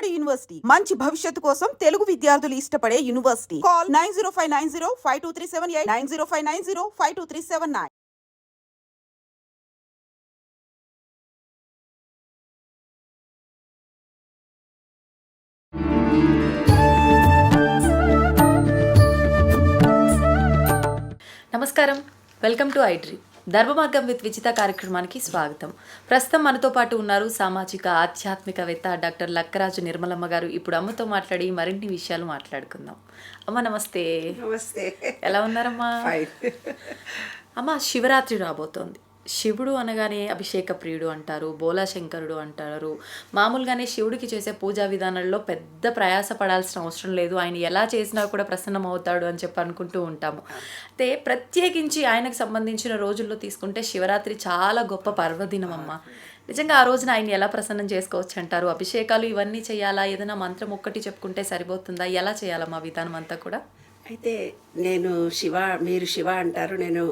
Vijayawada university మంచి భవిష్యత్తు కోసం తెలుగు విద్యార్థులు ఇష్టపడే యూనివర్సిటీ. కాల్ 9059052378 9059052379. నమస్కారం, welcome to iDream. Dharmamargam with Vijitha కార్యక్రమానికి స్వాగతం. ప్రస్తుతం మనతో పాటు ఉన్నారు సామాజిక ఆధ్యాత్మికవేత్త డాక్టర్ లక్కరాజు నిర్మలమ్మ గారు. ఇప్పుడు అమ్మతో మాట్లాడి మరిన్ని విషయాలు మాట్లాడుకుందాం. అమ్మ నమస్తే. నమస్తే. ఎలా ఉన్నారమ్మా? అమ్మ, శివరాత్రి రాబోతోంది. శివుడు అనగానే అభిషేక ప్రియుడు అంటారు, బోలాశంకరుడు అంటారు. మామూలుగానే శివుడికి చేసే పూజా విధానంలో పెద్ద ప్రయాస పడాల్సిన అవసరం లేదు, ఆయన ఎలా చేసినా కూడా ప్రసన్నం అవుతాడు అని చెప్పి అనుకుంటూ ఉంటాము. అయితే ప్రత్యేకించి ఆయనకు సంబంధించిన రోజుల్లో తీసుకుంటే శివరాత్రి చాలా గొప్ప పర్వదినం అమ్మ. నిజంగా ఆ రోజున ఆయన ఎలా ప్రసన్నం చేసుకోవచ్చు అంటారు? అభిషేకాలు ఇవన్నీ చేయాలా? ఏదైనా మంత్రం ఒక్కటి చెప్పుకుంటే సరిపోతుందా? ఎలా చేయాలమ్మా విధానం అంతా కూడా? అయితే నేను మీరు శివ అంటారు, నేను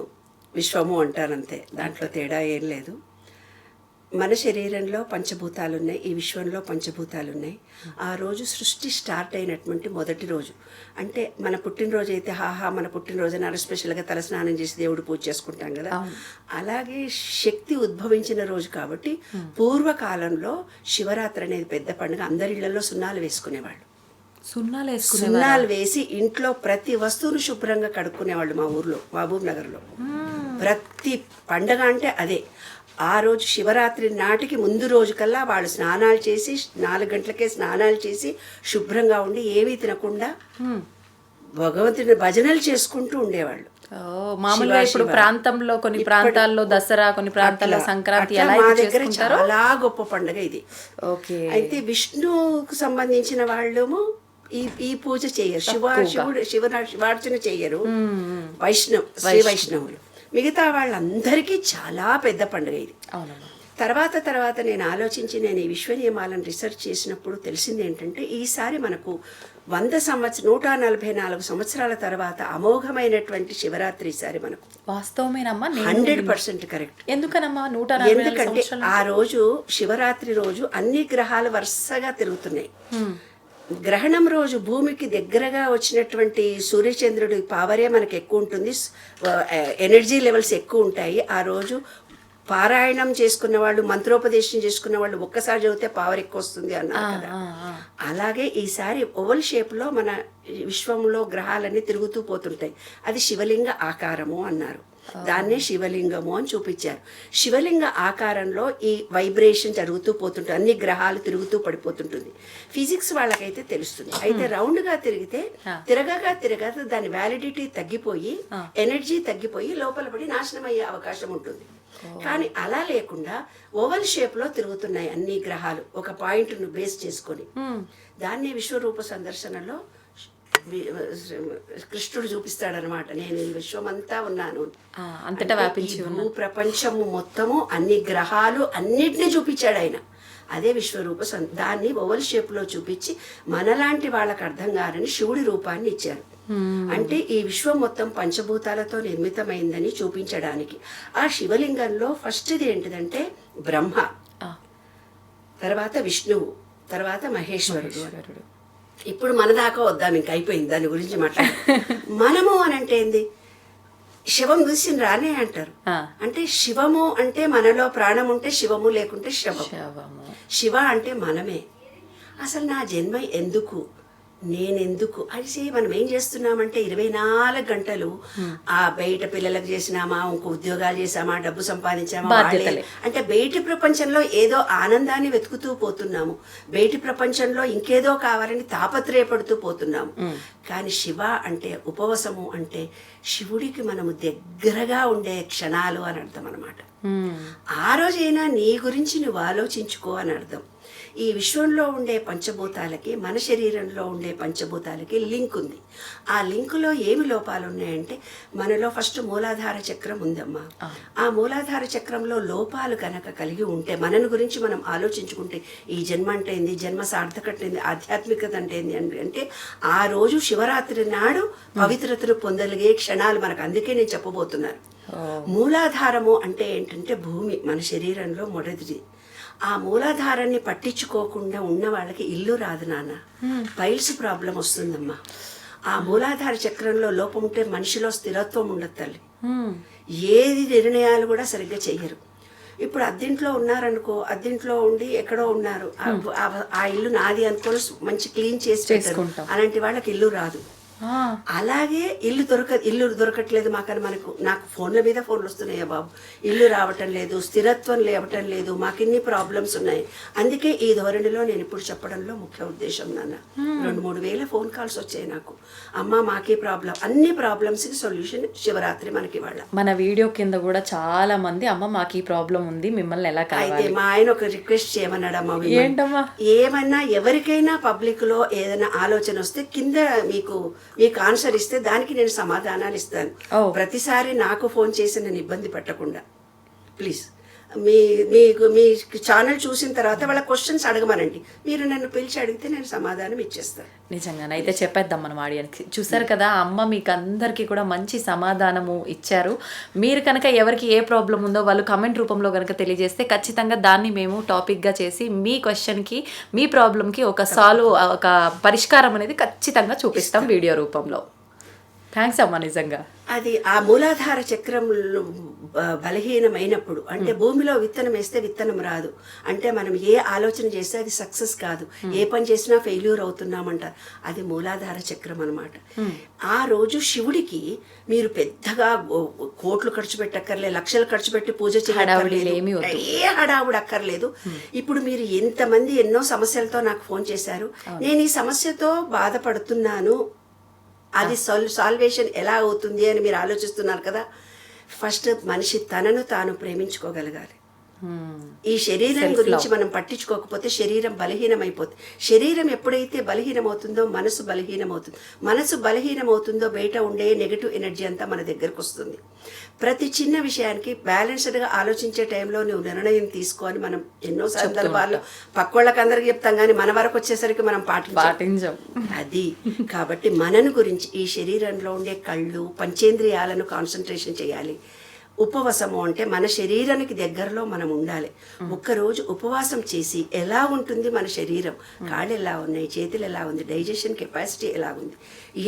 విశ్వము అంటాను, అంతే. దాంట్లో తేడా ఏం లేదు. మన శరీరంలో పంచభూతాలు ఉన్నాయి, ఈ విశ్వంలో పంచభూతాలు ఉన్నాయి. ఆ రోజు సృష్టి స్టార్ట్ అయినటువంటి మొదటి రోజు. అంటే మన పుట్టినరోజు అయితే మన పుట్టినరోజు నాడు స్పెషల్గా తలస్నానం చేసి దేవుడు పూజ చేసుకుంటాం కదా, అలాగే శక్తి ఉద్భవించిన రోజు కాబట్టి పూర్వకాలంలో శివరాత్రి అనేది పెద్ద పండుగ. అందరి ఇళ్లలో సున్నాలు వేసుకునేవాళ్ళు. సున్నాలు వేసి ఇంట్లో ప్రతి వస్తువును శుభ్రంగా కడుక్కునేవాళ్ళు. మా ఊర్లో, మహబూబ్ నగర్లో ప్రతి పండగ అంటే అదే. ఆ రోజు శివరాత్రి నాటికి ముందు రోజు కల్లా వాళ్ళు స్నానాలు చేసి 4 గంటలకే స్నానాలు చేసి శుభ్రంగా ఉండి ఏమీ తినకుండా భగవంతుని భజనలు చేసుకుంటూ ఉండేవాళ్ళు. మామూలుగా ఇప్పుడు ప్రాంతంలో కొన్ని ప్రాంతాల్లో దసరా, కొన్ని ప్రాంతాల్లో సంక్రాంతి, మా దగ్గర చాలా గొప్ప పండుగ ఇది. అయితే విష్ణుకు సంబంధించిన వాళ్ళేమో ఈ పూజ చెయ్యరు, శివార్చన చెయ్యరు, శ్రీ వైష్ణవులు. మిగతా వాళ్ళందరికీ చాలా పెద్ద పండుగ ఇది. తర్వాత నేను ఆలోచించి నేను ఈ విశ్వ నియమాలను రీసెర్చ్ చేసినప్పుడు తెలిసింది ఏంటంటే, ఈసారి మనకు 144 సంవత్సరాల తర్వాత అమోఘమైనటువంటి శివరాత్రి ఈసారి మనకు. వాస్తవమేనమ్మా? 100% కరెక్ట్. ఎందుకనమ్మా? ఎందుకంటే ఆ రోజు శివరాత్రి రోజు అన్ని గ్రహాలు వరుసగా తిరుగుతున్నాయి. గ్రహణం రోజు భూమికి దగ్గరగా వచ్చినటువంటి సూర్యచంద్రుడి పవరే మనకు ఎక్కువ ఉంటుంది, ఎనర్జీ లెవెల్స్ ఎక్కువ ఉంటాయి. ఆ రోజు పారాయణం చేసుకున్న వాళ్ళు, మంత్రోపదేశం చేసుకున్న వాళ్ళు ఒక్కసారి చదివితే పవర్ ఎక్కువ వస్తుంది అన్నారు కదా. అలాగే ఈసారి ఓవల్ షేప్లో మన విశ్వంలో గ్రహాలన్నీ తిరుగుతూ పోతుంటాయి. అది శివలింగ ఆకారము అన్నారు. దాన్నే శివలింగము అని చూపించారు. శివలింగ ఆకారంలో ఈ వైబ్రేషన్ జరుగుతూ పోతుంటుంది, అన్ని గ్రహాలు తిరుగుతూ పడిపోతుంటుంది. ఫిజిక్స్ వాళ్ళకైతే తెలుస్తుంది. అయితే రౌండ్గా తిరగగా దాని వ్యాలిడిటీ తగ్గిపోయి, ఎనర్జీ తగ్గిపోయి లోపల పడి నాశనం అయ్యే అవకాశం ఉంటుంది. కానీ అలా లేకుండా ఓవల్ షేప్ లో తిరుగుతున్నాయి అన్ని గ్రహాలు, ఒక పాయింట్ ను బేస్ చేసుకొని. దాన్ని విశ్వరూప సందర్శనలో కృష్ణుడు చూపిస్తాడనమాట. నేను ఈ విశ్వమంతా ఉన్నాను, అంతటా వ్యాపించి భూ ప్రపంచము మొత్తము, అన్ని గ్రహాలు అన్నిటినీ చూపించాడు ఆయన. అదే విశ్వరూప దాన్ని ఓవల్ షేప్ లో చూపించి మనలాంటి వాళ్ళకి అర్థం కాదని శివుడి రూపాన్ని ఇచ్చారు. అంటే ఈ విశ్వం మొత్తం పంచభూతాలతో నిర్మితమైందని చూపించడానికి. ఆ శివలింగంలో ఫస్ట్ది ఏంటిదంటే బ్రహ్మ, తర్వాత విష్ణువు, తర్వాత మహేశ్వరుడు. ఇప్పుడు మన దాకా వద్దాం, ఇంకా అయిపోయింది దాని గురించి మాట్లాడు. మనము అని అంటే ఏంది? శివం చూసి రానే అంటారు. అంటే శివము అంటే మనలో ప్రాణం ఉంటే శివము, లేకుంటే శవము. శివ అంటే మనమే. అసలు నా జన్మ ఎందుకు, నేనెందుకు అనేసి మనం ఏం చేస్తున్నామంటే 24 గంటలు ఆ బయట పిల్లలకు చేసినామా, ఇంకో ఉద్యోగాలు చేసామా, డబ్బు సంపాదించామా, అంటే బయటి ప్రపంచంలో ఏదో ఆనందాన్ని వెతుకుతూ పోతున్నాము, బయటి ప్రపంచంలో ఇంకేదో కావాలని తాపత్రయపడుతూ పోతున్నాము. కానీ శివ అంటే, ఉపవసము అంటే శివుడికి మనము దగ్గరగా ఉండే క్షణాలు అని అర్థం అన్నమాట. ఆ రోజైనా నీ గురించి నువ్వు ఆలోచించుకో అని అర్థం. ఈ విశ్వంలో ఉండే పంచభూతాలకి, మన శరీరంలో ఉండే పంచభూతాలకి లింక్ ఉంది. ఆ లింకులో ఏమి లోపాలు ఉన్నాయంటే, మనలో ఫస్ట్ మూలాధార చక్రం ఉందమ్మా. ఆ మూలాధార చక్రంలో లోపాలు కనుక కలిగి ఉంటే, మనని గురించి మనం ఆలోచించుకుంటే, ఈ జన్మ అంటే ఏంది, జన్మ సార్థకత ఏంది, ఆధ్యాత్మికత అంటే ఏంది అంటే ఆ రోజు శివరాత్రి నాడు పవిత్రతను పొందలిగే క్షణాలు మనకు. అందుకే నేను చెప్పబోతున్నాను. మూలాధారము అంటే ఏంటంటే భూమి, మన శరీరంలో మొదటిది. ఆ మూలాధారాన్ని పట్టించుకోకుండా ఉన్న వాళ్ళకి ఇల్లు రాదు నాన్న. పైల్స్ ప్రాబ్లం వస్తుందమ్మా. ఆ మూలాధార చక్రంలో లోపం ఉంటే మనిషిలో స్థిరత్వం ఉండదు తల్లి. ఏది నిర్ణయాలు కూడా సరిగ్గా చెయ్యరు. ఇప్పుడు అద్దెంట్లో ఉన్నారనుకో, అద్దెంట్లో ఉండి ఎక్కడో ఉన్నారు, ఆ ఇల్లు నాది అనుకొని మంచి క్లీన్ చేసి పెట్టారు, అలాంటి వాళ్ళకి ఇల్లు రాదు. అలాగే ఇల్లు దొరకట్లేదు మాకని నాకు ఫోన్ల మీద ఫోన్లు వస్తున్నాయా బాబు, ఇల్లు రావటం లేదు, స్థిరత్వం లేవటం లేదు, మాకు ఇన్ని ప్రాబ్లమ్స్ ఉన్నాయి. అందుకే ఈ ధోరణిలో నేను ఇప్పుడు చెప్పడంలో ముఖ్య ఉద్దేశం నాన్న. 2-3 వేల ఫోన్ కాల్స్ వచ్చాయి నాకు. అమ్మ మాకే ప్రాబ్లం, అన్ని ప్రాబ్లమ్స్కి సొల్యూషన్ శివరాత్రి మనకి వాళ్ళ. మన వీడియో కింద కూడా చాలా మంది అమ్మ మాకు ఈ ప్రాబ్లం ఉంది, మిమ్మల్ని ఎలా అయితే మా ఆయన ఒక రిక్వెస్ట్ చేయమన్నాడమ్మా. ఏంటమ్మా? ఏమన్నా ఎవరికైనా పబ్లిక్ లో ఏదైనా ఆలోచన వస్తే కింద మీకు ఆన్సర్ ఇస్తే దానికి నేను సమాధానాలు ఇస్తాను. ప్రతిసారి నాకు ఫోన్ చేసి నేను ఇబ్బంది పెట్టకుండా ప్లీజ్. మీ ఛానల్ చూసిన తర్వాత వాళ్ళ క్వశ్చన్స్ అడగమనండి. మీరు నన్ను పిలిచి అడిగితే నేను సమాధానం ఇచ్చేస్తాను. నిజంగానే అయితే చెప్పేద్దాం మనం ఆడియన్స్కి. చూసారు కదా, అమ్మ మీకు అందరికీ కూడా మంచి సమాధానము ఇచ్చారు. మీరు కనుక ఎవరికి ఏ ప్రాబ్లం ఉందో వాళ్ళు కమెంట్ రూపంలో కనుక తెలియజేస్తే ఖచ్చితంగా దాన్ని మేము టాపిక్గా చేసి మీ క్వశ్చన్కి, మీ ప్రాబ్లంకి ఒక పరిష్కారం అనేది ఖచ్చితంగా చూపిస్తాం వీడియో రూపంలో. థ్యాంక్స్ అమ్మ. నిజంగా అది ఆ మూలాధార చక్రం బలహీనమైనప్పుడు, అంటే భూమిలో విత్తనం వేస్తే విత్తనం రాదు, అంటే మనం ఏ ఆలోచన చేస్తే అది సక్సెస్ కాదు, ఏ పని చేసినా ఫెయిల్యూర్ అవుతున్నామంటారు. అది మూలాధార చక్రం అనమాట. ఆ రోజు శివుడికి మీరు పెద్దగా కోట్లు ఖర్చు పెట్టక్కర్లేదు, లక్షలు ఖర్చు పెట్టి పూజ చేయక్కర్లేదు, ఏ హడావుడు అక్కర్లేదు. ఇప్పుడు మీరు ఎంతమంది ఎన్నో సమస్యలతో నాకు ఫోన్ చేశారు, నేను ఈ సమస్యతో బాధపడుతున్నాను, అది సాల్వేషన్ ఎలా అవుతుంది అని మీరు ఆలోచిస్తున్నారు కదా. ఫస్ట్ మనిషి తనను తాను ప్రేమించుకోగలగాలి. ఈ శరీరం గురించి మనం పట్టించుకోకపోతే శరీరం బలహీనమైపోతుంది. శరీరం ఎప్పుడైతే బలహీనమవుతుందో మనసు బలహీనమవుతుంది. మనసు బలహీనమవుతుందో బయట ఉండే నెగటివ్ ఎనర్జీ అంతా మన దగ్గరకు వస్తుంది. ప్రతి చిన్న విషయానికి బ్యాలెన్స్డ్గా ఆలోచించే టైంలో నువ్వు నిర్ణయం తీసుకొని మనం ఎన్నో సందర్భాల్లో పక్కోళ్ళకి అందరికి చెప్తాం, కానీ మన వరకు వచ్చేసరికి మనం పాటించాం. అది కాబట్టి మనను గురించి ఈ శరీరంలో ఉండే కళ్ళు, పంచేంద్రియాలను కాన్సన్ట్రేషన్ చేయాలి. ఉపవాసము అంటే మన శరీరానికి దగ్గరలో మనం ఉండాలి. ఒక్కరోజు ఉపవాసం చేసి ఎలా ఉంటుంది మన శరీరం, కాళ్ళు ఎలా ఉన్నాయి, చేతులు ఎలా ఉంది, డైజెషన్ కెపాసిటీ ఎలా ఉంది.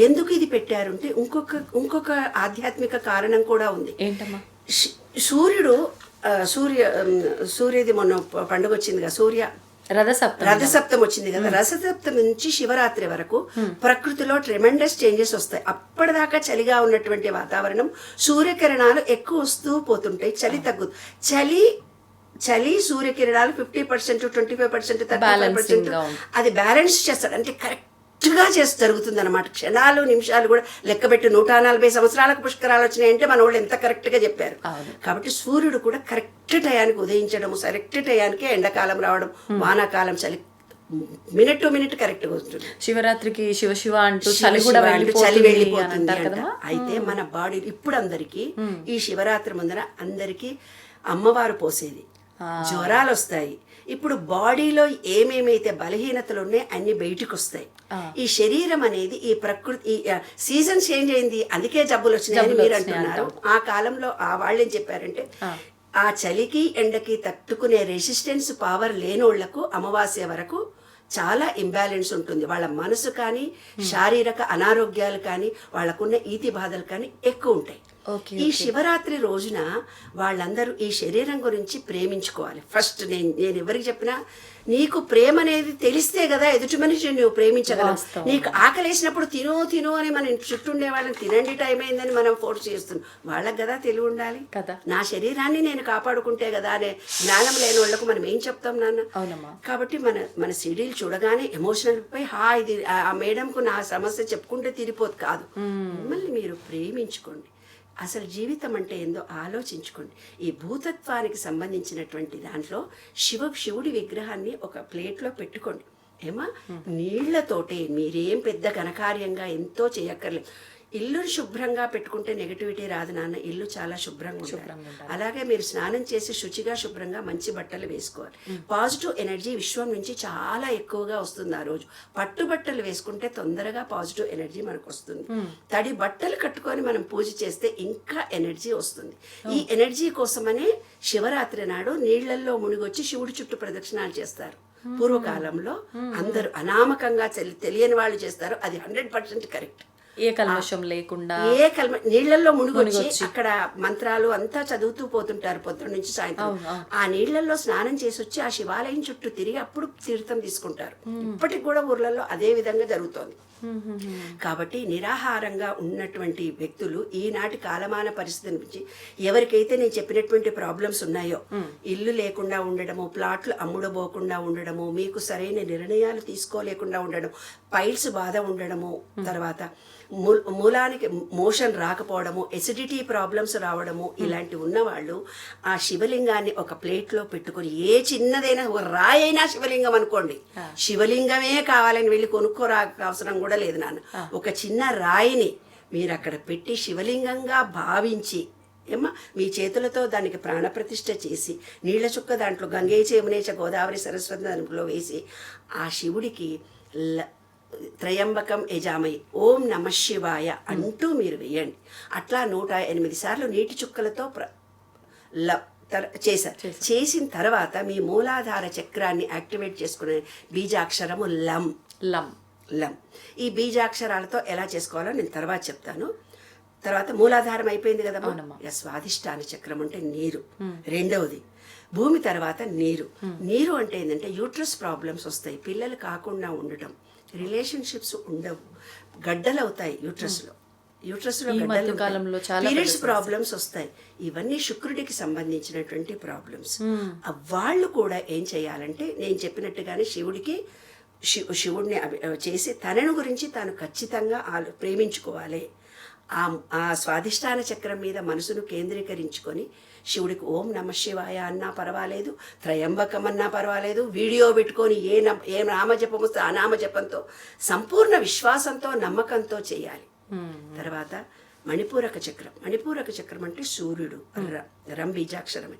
ఎందుకు ఇది పెట్టారంటే ఇంకొక ఆధ్యాత్మిక కారణం కూడా ఉంది. ఏంటమ్మా? సూర్యది మొన్న పండుగ వచ్చింది కదా, రథసప్తమి వచ్చింది కదా. రథసప్తమి నుంచి శివరాత్రి వరకు ప్రకృతిలో ట్రెమెండస్ చేంజెస్ వస్తాయి. అప్పటిదాకా చలిగా ఉన్నటువంటి వాతావరణం సూర్యకిరణాలు ఎక్కువ వస్తూ పోతుంటాయి, చలి తగ్గుతుంది. చలి సూర్యకిరణాలు 50%, 25%, 35% అది బ్యాలెన్స్ చేస్తాడు. అంటే కరెక్ట్గా జరుగుతుంది అనమాట. క్షణాలు నిమిషాలు కూడా లెక్కబెట్టి 140 సంవత్సరాలకు పుష్కరాలు వచ్చినాయంటే మన వాళ్ళు ఎంత కరెక్ట్గా చెప్పారు. కాబట్టి సూర్యుడు కూడా కరెక్ట్ టయానికి ఉదయించడము, కరెక్ట్ టయానికి ఎండాకాలం రావడం, వానాకాలం చలి మినిట్ టు మినిట్ కరెక్ట్గా వస్తుంది. శివరాత్రికి శివ అంటూ చలి వెళ్ళిపోతుంది అంట. అయితే మన బాడీ ఇప్పుడు అందరికీ ఈ శివరాత్రి ముందర అందరికీ అమ్మవారు పోసేది, జ్వరాలు వస్తాయి. ఇప్పుడు బాడీలో ఏమేమైతే బలహీనతలు ఉన్నాయో అన్ని బయటకు వస్తాయి. ఈ శరీరం అనేది ఈ ప్రకృతి సీజన్ చేంజ్ అయింది, అందుకే జబ్బులు వచ్చినాయని మీరు అంటున్నారు. ఆ కాలంలో వాళ్ళు ఏం చెప్పారంటే, ఆ చలికి ఎండకి తట్టుకునే రెసిస్టెన్స్ పవర్ లేనోళ్లకు అమావాస్య వరకు చాలా ఇంబ్యాలెన్స్ ఉంటుంది. వాళ్ళ మనసు కానీ, శారీరక అనారోగ్యాలు కానీ, వాళ్ళకున్న ఈతి బాధలు కానీ ఎక్కువ ఉంటాయి. ఈ శివరాత్రి రోజున వాళ్ళందరూ ఈ శరీరం గురించి ప్రేమించుకోవాలి. ఫస్ట్ నేను ఎవరికి చెప్పినా, నీకు ప్రేమ అనేది తెలిస్తే కదా ఎదుటి మనిషిని నువ్వు ప్రేమించగలవు. నీకు ఆకలేసినప్పుడు తిను అని మన చుట్టూ ఉండే వాళ్ళని తినండి, టైం అయిందని మనం ఫోర్స్ చేస్తున్నాం. వాళ్ళకి కదా తెలివి ఉండాలి కదా. నా శరీరాన్ని నేను కాపాడుకుంటే కదా అనే జ్ఞానం లేని వాళ్ళకు మనం ఏం చెప్తాం నాన్న. కాబట్టి మన సిడీలు చూడగానే ఎమోషనల్ పై ఇది ఆ మేడంకు నా సమస్య చెప్పుకుంటే తీరిపోదు కాదు. మిమ్మల్ని మీరు ప్రేమించుకోండి. అసలు జీవితం అంటే ఏందో ఆలోచించుకోండి. ఈ భూతత్వానికి సంబంధించినటువంటి దాంట్లో శివుడి విగ్రహాన్ని ఒక ప్లేట్లో పెట్టుకోండి. ఏమా నీళ్లతోటే, మీరేం పెద్ద ఘనకార్యంగా ఎంతో చేయక్కర్లేదు. ఇల్లు శుభ్రంగా పెట్టుకుంటే నెగటివిటీ రాదు నాన్న. ఇల్లు చాలా శుభ్రంగా శుభ్రంగా ఉండాలి. ఉండాలి. అలాగే మీరు స్నానం చేసి శుచిగా శుభ్రంగా మంచి బట్టలు వేసుకోవాలి. పాజిటివ్ ఎనర్జీ విశ్వం నుంచి చాలా ఎక్కువగా వస్తుంది ఆ రోజు. పట్టు బట్టలు వేసుకుంటే తొందరగా పాజిటివ్ ఎనర్జీ మనకు వస్తుంది. తడి బట్టలు కట్టుకొని మనం పూజ చేస్తే ఇంకా ఎనర్జీ వస్తుంది. ఈ ఎనర్జీ కోసమనే శివరాత్రి నాడు నీళ్లల్లో మునిగొచ్చి శివుడి చుట్టూ ప్రదక్షిణాలు చేస్తారు. పూర్వకాలంలో అందరూ అనామకంగా తెలియని వాళ్ళు చేస్తారు. అది 100% కరెక్ట్. ఏ కల్మషం లేకుండా నీళ్లలో మునిగొచ్చి అక్కడ మంత్రాలు అంతా చదువుతూ పోతుంటారు పొద్దున్న నుంచి సాయంత్రం. ఆ నీళ్లలో స్నానం చేసి వచ్చి ఆ శివాలయం చుట్టూ తిరిగి అప్పుడు తీర్థం తీసుకుంటారు. ఇప్పటికి కూడా ఊర్లలో అదే విధంగా జరుగుతోంది. కాబట్టి నిరాహారంగా ఉన్నటువంటి వ్యక్తులు ఈనాటి కాలమాన పరిస్థితి నుంచి ఎవరికైతే నేను చెప్పినటువంటి ప్రాబ్లమ్స్ ఉన్నాయో, ఇల్లు లేకుండా ఉండడము, ప్లాట్లు అమ్ముడబోకుండా ఉండడము, మీకు సరైన నిర్ణయాలు తీసుకోలేకుండా ఉండడం, పైల్స్ బాధ ఉండడము, తర్వాత మూలానికి మోషన్ రాకపోవడము, ఎసిడిటీ ప్రాబ్లమ్స్ రావడము, ఇలాంటి ఉన్నవాళ్ళు ఆ శివలింగాన్ని ఒక ప్లేట్లో పెట్టుకొని, ఏ చిన్నదైనా ఒక రాయి అయినా శివలింగం అనుకోండి, శివలింగమే కావాలని వెళ్ళి అవసరం కూడా లేదు నాన్న. ఒక చిన్న రాయిని మీరు అక్కడ పెట్టి శివలింగంగా భావించి మీ చేతులతో దానికి ప్రాణప్రతిష్ఠ చేసి నీళ్ల చుక్క దాంట్లో గంగే చేమునేచ గోదావరి సరస్వతి దాంట్లో వేసి ఆ శివుడికి త్రయంబకం యజామయి ఓం నమ శివాయ అంటూ మీరు వేయండి. అట్లా 108 సార్లు నీటి చుక్కలతో చేశారు. చేసిన తర్వాత మీ మూలాధార చక్రాన్ని యాక్టివేట్ చేసుకునే బీజాక్షరము లం లం లం. ఈ బీజాక్షరాలతో ఎలా చేసుకోవాలో నేను తర్వాత చెప్తాను. తర్వాత మూలాధారం అయిపోయింది కదా. స్వాధిష్టాన చక్రం అంటే నీరు. రెండవది భూమి తర్వాత నీరు. నీరు అంటే ఏంటంటే యూట్రస్ ప్రాబ్లమ్స్ వస్తాయి, పిల్లలు కాకుండా ఉండటం, రిలేషన్షిప్స్ ఉండవు, గడ్డలు అవుతాయి యూట్రస్లో పీరియడ్స్ ప్రాబ్లమ్స్ వస్తాయి. ఇవన్నీ శుక్రుడికి సంబంధించినటువంటి ప్రాబ్లమ్స్. వాళ్ళు కూడా ఏం చేయాలంటే నేను చెప్పినట్టుగానే శివుడిని చేసి తనను గురించి తాను ఖచ్చితంగా ప్రేమించుకోవాలి. ఆ స్వాధిష్టాన చక్రం మీద మనసును కేంద్రీకరించుకొని శివుడికి ఓం నమ శివాయ అన్నా పర్వాలేదు, త్రయంబకం అన్నా పర్వాలేదు, వీడియో పెట్టుకొని ఏ నామజపం వస్తే ఆ నామజపంతో సంపూర్ణ విశ్వాసంతో నమ్మకంతో చేయాలి. తర్వాత మణిపూరక చక్రం అంటే సూర్యుడు, రంబీజాక్షరమే.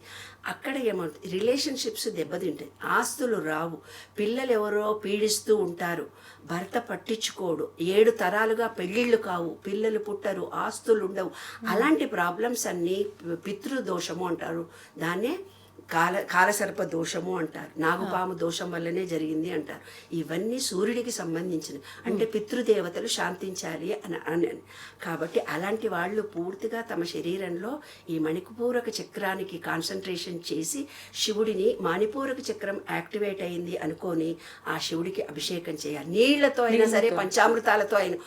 అక్కడ ఏమవుతుంది, రిలేషన్షిప్స్ దెబ్బతింటాయి, ఆస్తులు రావు, పిల్లలు ఎవరో పీడిస్తూ ఉంటారు, భర్త పట్టించుకోడు, 7 తరాలుగా పెళ్ళిళ్ళు కావు, పిల్లలు పుట్టరు, ఆస్తులు ఉండవు. అలాంటి ప్రాబ్లమ్స్ అన్నీ పితృదోషము అంటారు. దాన్నే కాలసర్ప దోషము అంటారు. నాగుపాము దోషం వల్లనే జరిగింది అంటారు. ఇవన్నీ సూర్యుడికి సంబంధించినవి. అంటే పితృదేవతలు శాంతించాలి అని. కాబట్టి అలాంటి వాళ్ళు పూర్తిగా తమ శరీరంలో ఈ మణిపూరక చక్రానికి కాన్సన్ట్రేషన్ చేసి శివుడిని మణిపూరక చక్రం యాక్టివేట్ అయింది అనుకొని ఆ శివుడికి అభిషేకం చేయాలి. నీళ్లతో అయినా సరే, పంచామృతాలతో అయినా.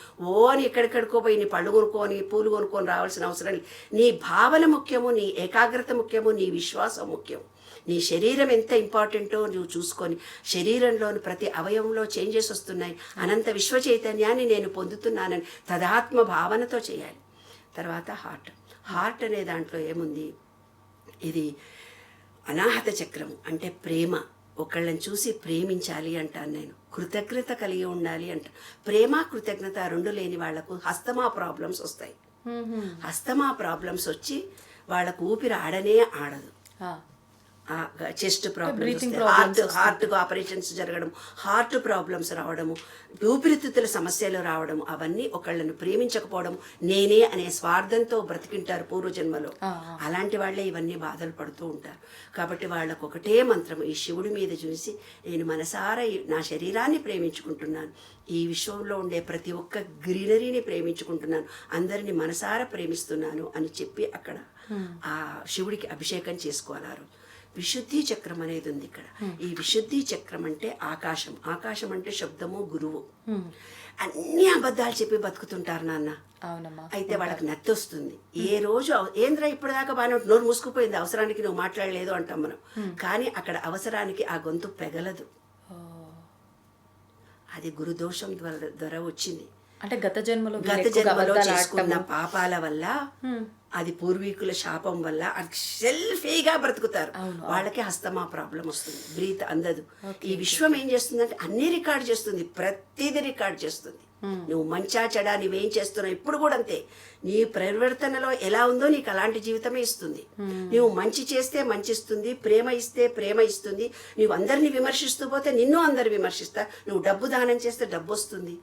అని ఎక్కడికడుకో పోయి నీ పళ్ళు కొనుక్కొని పూలు కొనుక్కొని రావాల్సిన అవసరం లేదు. నీ భావన ముఖ్యము, నీ ఏకాగ్రత ముఖ్యము, నీ విశ్వాసం ముఖ్యం. నీ శరీరం ఎంత ఇంపార్టెంటో నువ్వు చూసుకొని, శరీరంలోని ప్రతి అవయవంలో చేంజెస్ వస్తున్నాయి, అనంత విశ్వ చైతన్యాన్ని నేను పొందుతున్నానని తదాత్మ భావనతో చేయాలి. తర్వాత హార్ట్ అనే దాంట్లో ఏముంది, ఇది అనాహత చక్రము అంటే ప్రేమ. ఒకళ్ళని చూసి ప్రేమించాలి అంటాను నేను. కృతజ్ఞత కలిగి ఉండాలి అంట. ప్రేమ కృతజ్ఞత 2 లేని వాళ్లకు హస్తమా ప్రాబ్లమ్స్ వస్తాయి. హస్తమా ప్రాబ్లమ్స్ వచ్చి వాళ్ళకు ఊపిరి ఆడనే ఆడదు. చెస్ట్ ప్రాబ్లమ్స్, హార్ట్కు ఆపరేషన్స్ జరగడం, హార్ట్ ప్రాబ్లమ్స్ రావడము, ఊపిరితిత్తుల సమస్యలు రావడము, అవన్నీ ఒకళ్ళను ప్రేమించకపోవడం, నేనే అనే స్వార్థంతో బ్రతికింటారు పూర్వజన్మలో. అలాంటి వాళ్ళే ఇవన్నీ బాధలు పడుతూ ఉంటారు. కాబట్టి వాళ్ళకు ఒకటే మంత్రం, ఈ శివుడి మీద చూసి నేను మనసారా నా శరీరాన్ని ప్రేమించుకుంటున్నాను, ఈ విశ్వంలో ఉండే ప్రతి ఒక్క గ్రీనరీని ప్రేమించుకుంటున్నాను, అందరినీ మనసారా ప్రేమిస్తున్నాను అని చెప్పి అక్కడ ఆ శివుడికి అభిషేకం చేసుకోవాలి. విశుద్ధి చక్రం అనేది ఉంది ఇక్కడ. ఈ విశుద్ధి చక్రం అంటే ఆకాశం అంటే శబ్దము, గురువు. అన్ని అబద్ధాలు చెప్పి బతుకుతుంటారు నాన్న. అయితే వాళ్ళకి నత్తి వస్తుంది. ఏ రోజు ఏంద్రా ఇప్పటిదాకా బాగా నోరు మూసుకుపోయింది, అవసరానికి నువ్వు మాట్లాడలేదు అంటాం మనం. కానీ అక్కడ అవసరానికి ఆ గొంతు పెగలదు. అది గురుదోషం ద్వారా వచ్చింది. అంటే గత జన్మలో చేసుకున్న పాపాల వల్ల అది పూర్వీకుల శాపం వల్ల అది సెల్ఫీగా బ్రతుకుతారు. వాళ్ళకి హస్తమా ప్రాబ్లం వస్తుంది, బ్రీత్ అందదు. ఈ విశ్వం ఏం చేస్తుందంటే అన్ని రికార్డ్ చేస్తుంది, ప్రతిదీ రికార్డ్ చేస్తుంది. నువ్వు మంచా చెడా నువ్వేం చేస్తున్నావు ఇప్పుడు కూడా అంతే. నీ పరివర్తనలో ఎలా ఉందో నీకు అలాంటి జీవితమే ఇస్తుంది. నువ్వు మంచి చేస్తే మంచి ఇస్తుంది, ప్రేమ ఇస్తే ప్రేమ ఇస్తుంది. నువ్వు అందరిని విమర్శిస్తూ పోతే నిన్ను అందరు విమర్శిస్తారు. నువ్వు డబ్బు దానం చేస్తే డబ్బు వస్తుంది.